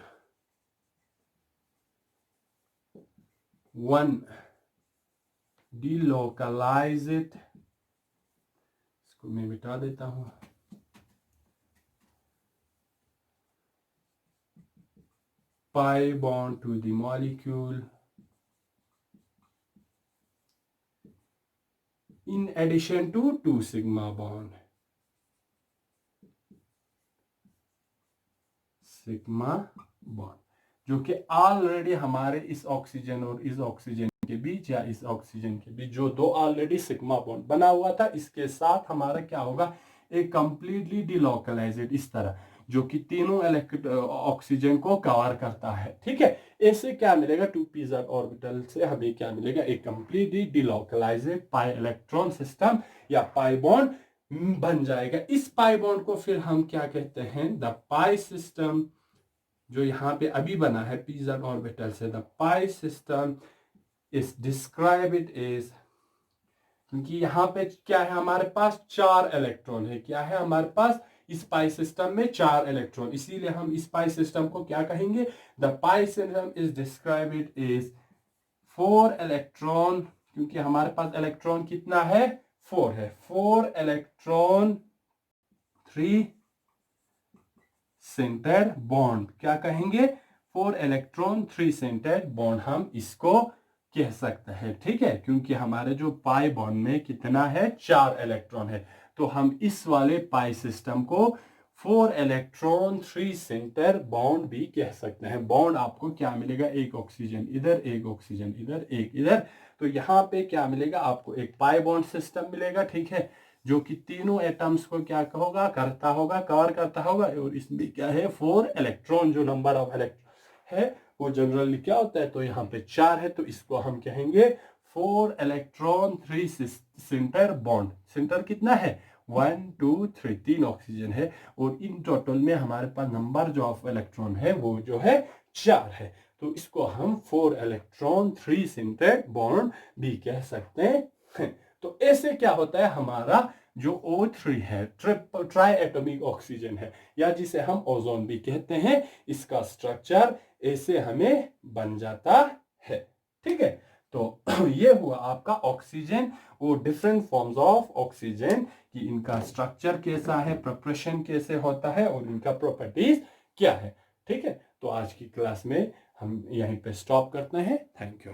1 delocalized, इसको मैं मिटा देता हूं, pi bond to the molecule in addition to 2 sigma bond. Sigma bond जो कि ऑलरेडी हमारे इस ऑक्सीजन और इस ऑक्सीजन के बीच या इस ऑक्सीजन के बीच जो दो ऑलरेडी सिग्मा बॉन्ड बना हुआ था, इसके साथ हमारा क्या होगा, एक कंप्लीटली डिलोकलाइज्ड इस तरह जो कि तीनों ऑक्सीजन को कवर करता है। ठीक है, इससे क्या मिलेगा, 2p z ऑर्बिटल से हमें क्या मिलेगा, एक completely delocalised pi electron system या पाई बॉन्ड बन जाएगा। इस पाई बॉन्ड को फिर हम क्या कहते हैं, द पाई सिस्टम जो यहाँ पे अभी बना है p z ऑर्बिटल से, the pi system is described as, क्योंकि यहाँ पे क्या है, हमारे पास 4 इलेक्ट्रॉन है। क्या है हमारे पास इस पाई सिस्टम में 4 इलेक्ट्रॉन, इसीलिए हम इस पाई सिस्टम को क्या कहेंगे, the pi system is described as 4 electron, क्योंकि हमारे पास इलेक्ट्रॉन कितना है, 4 है, 4 इलेक्ट्रॉन 3 सेंटर्ड बॉन्ड, क्या कहेंगे, 4 इलेक्ट्रॉन 3 सेंटर्ड बॉन्ड हम इसको कह सकते हैं। ठीक है, क्योंकि हमारे जो पाई बॉन्ड में कितना है, 4 इलेक्ट्रॉन है, तो हम इस वाले पाई सिस्टम को 4 इलेक्ट्रॉन 3 सेंटर बॉन्ड भी कह सकते हैं। बॉन्ड आपको क्या मिलेगा, एक ऑक्सीजन इधर, एक ऑक्सीजन इधर, एक इधर, तो यहाँ पे क्या मिलेगा आपको, एक पाई बॉन्ड सिस्टम मिलेगा। ठीक है, जो कि तीनों एटम्स को क्या होगा, करता होगा, कवर करता होगा, और इसमें क्या है 4 इलेक्ट्रॉन, जो नंबर ऑफ इलेक्ट्रॉन है वो जनरली क्या होता है, तो यहाँ पे 4 है, तो इसको हम कहेंगे 4 इलेक्ट्रॉन 3 सेंटर बॉन्ड। सेंटर कितना है, 1 2 3, 3 ऑक्सीजन है, और इन टोटल में हमारे पास नंबर जो ऑफ इलेक्ट्रॉन है वो जो है 4 है, तो इसको हम 4 इलेक्ट्रॉन 3 सेंटर बॉन्ड भी कह सकते हैं। तो ऐसे क्या होता है, हमारा जो O3 है, ट्राई एटॉमिक ऑक्सीजन है, या जिसे हम ओजोन भी कहते हैं, इसका स्ट्रक्चर ऐसे हमें बन जाता है। ठीक है, तो ये हुआ आपका ऑक्सीजन और डिफरेंट फॉर्म्स ऑफ ऑक्सीजन कि इनका स्ट्रक्चर कैसा है, प्रिपरेशन कैसे होता है और इनका प्रॉपर्टीज क्या है। ठीक है, तो आज की क्लास में हम यहीं पे स्टॉप करते हैं। Thank you.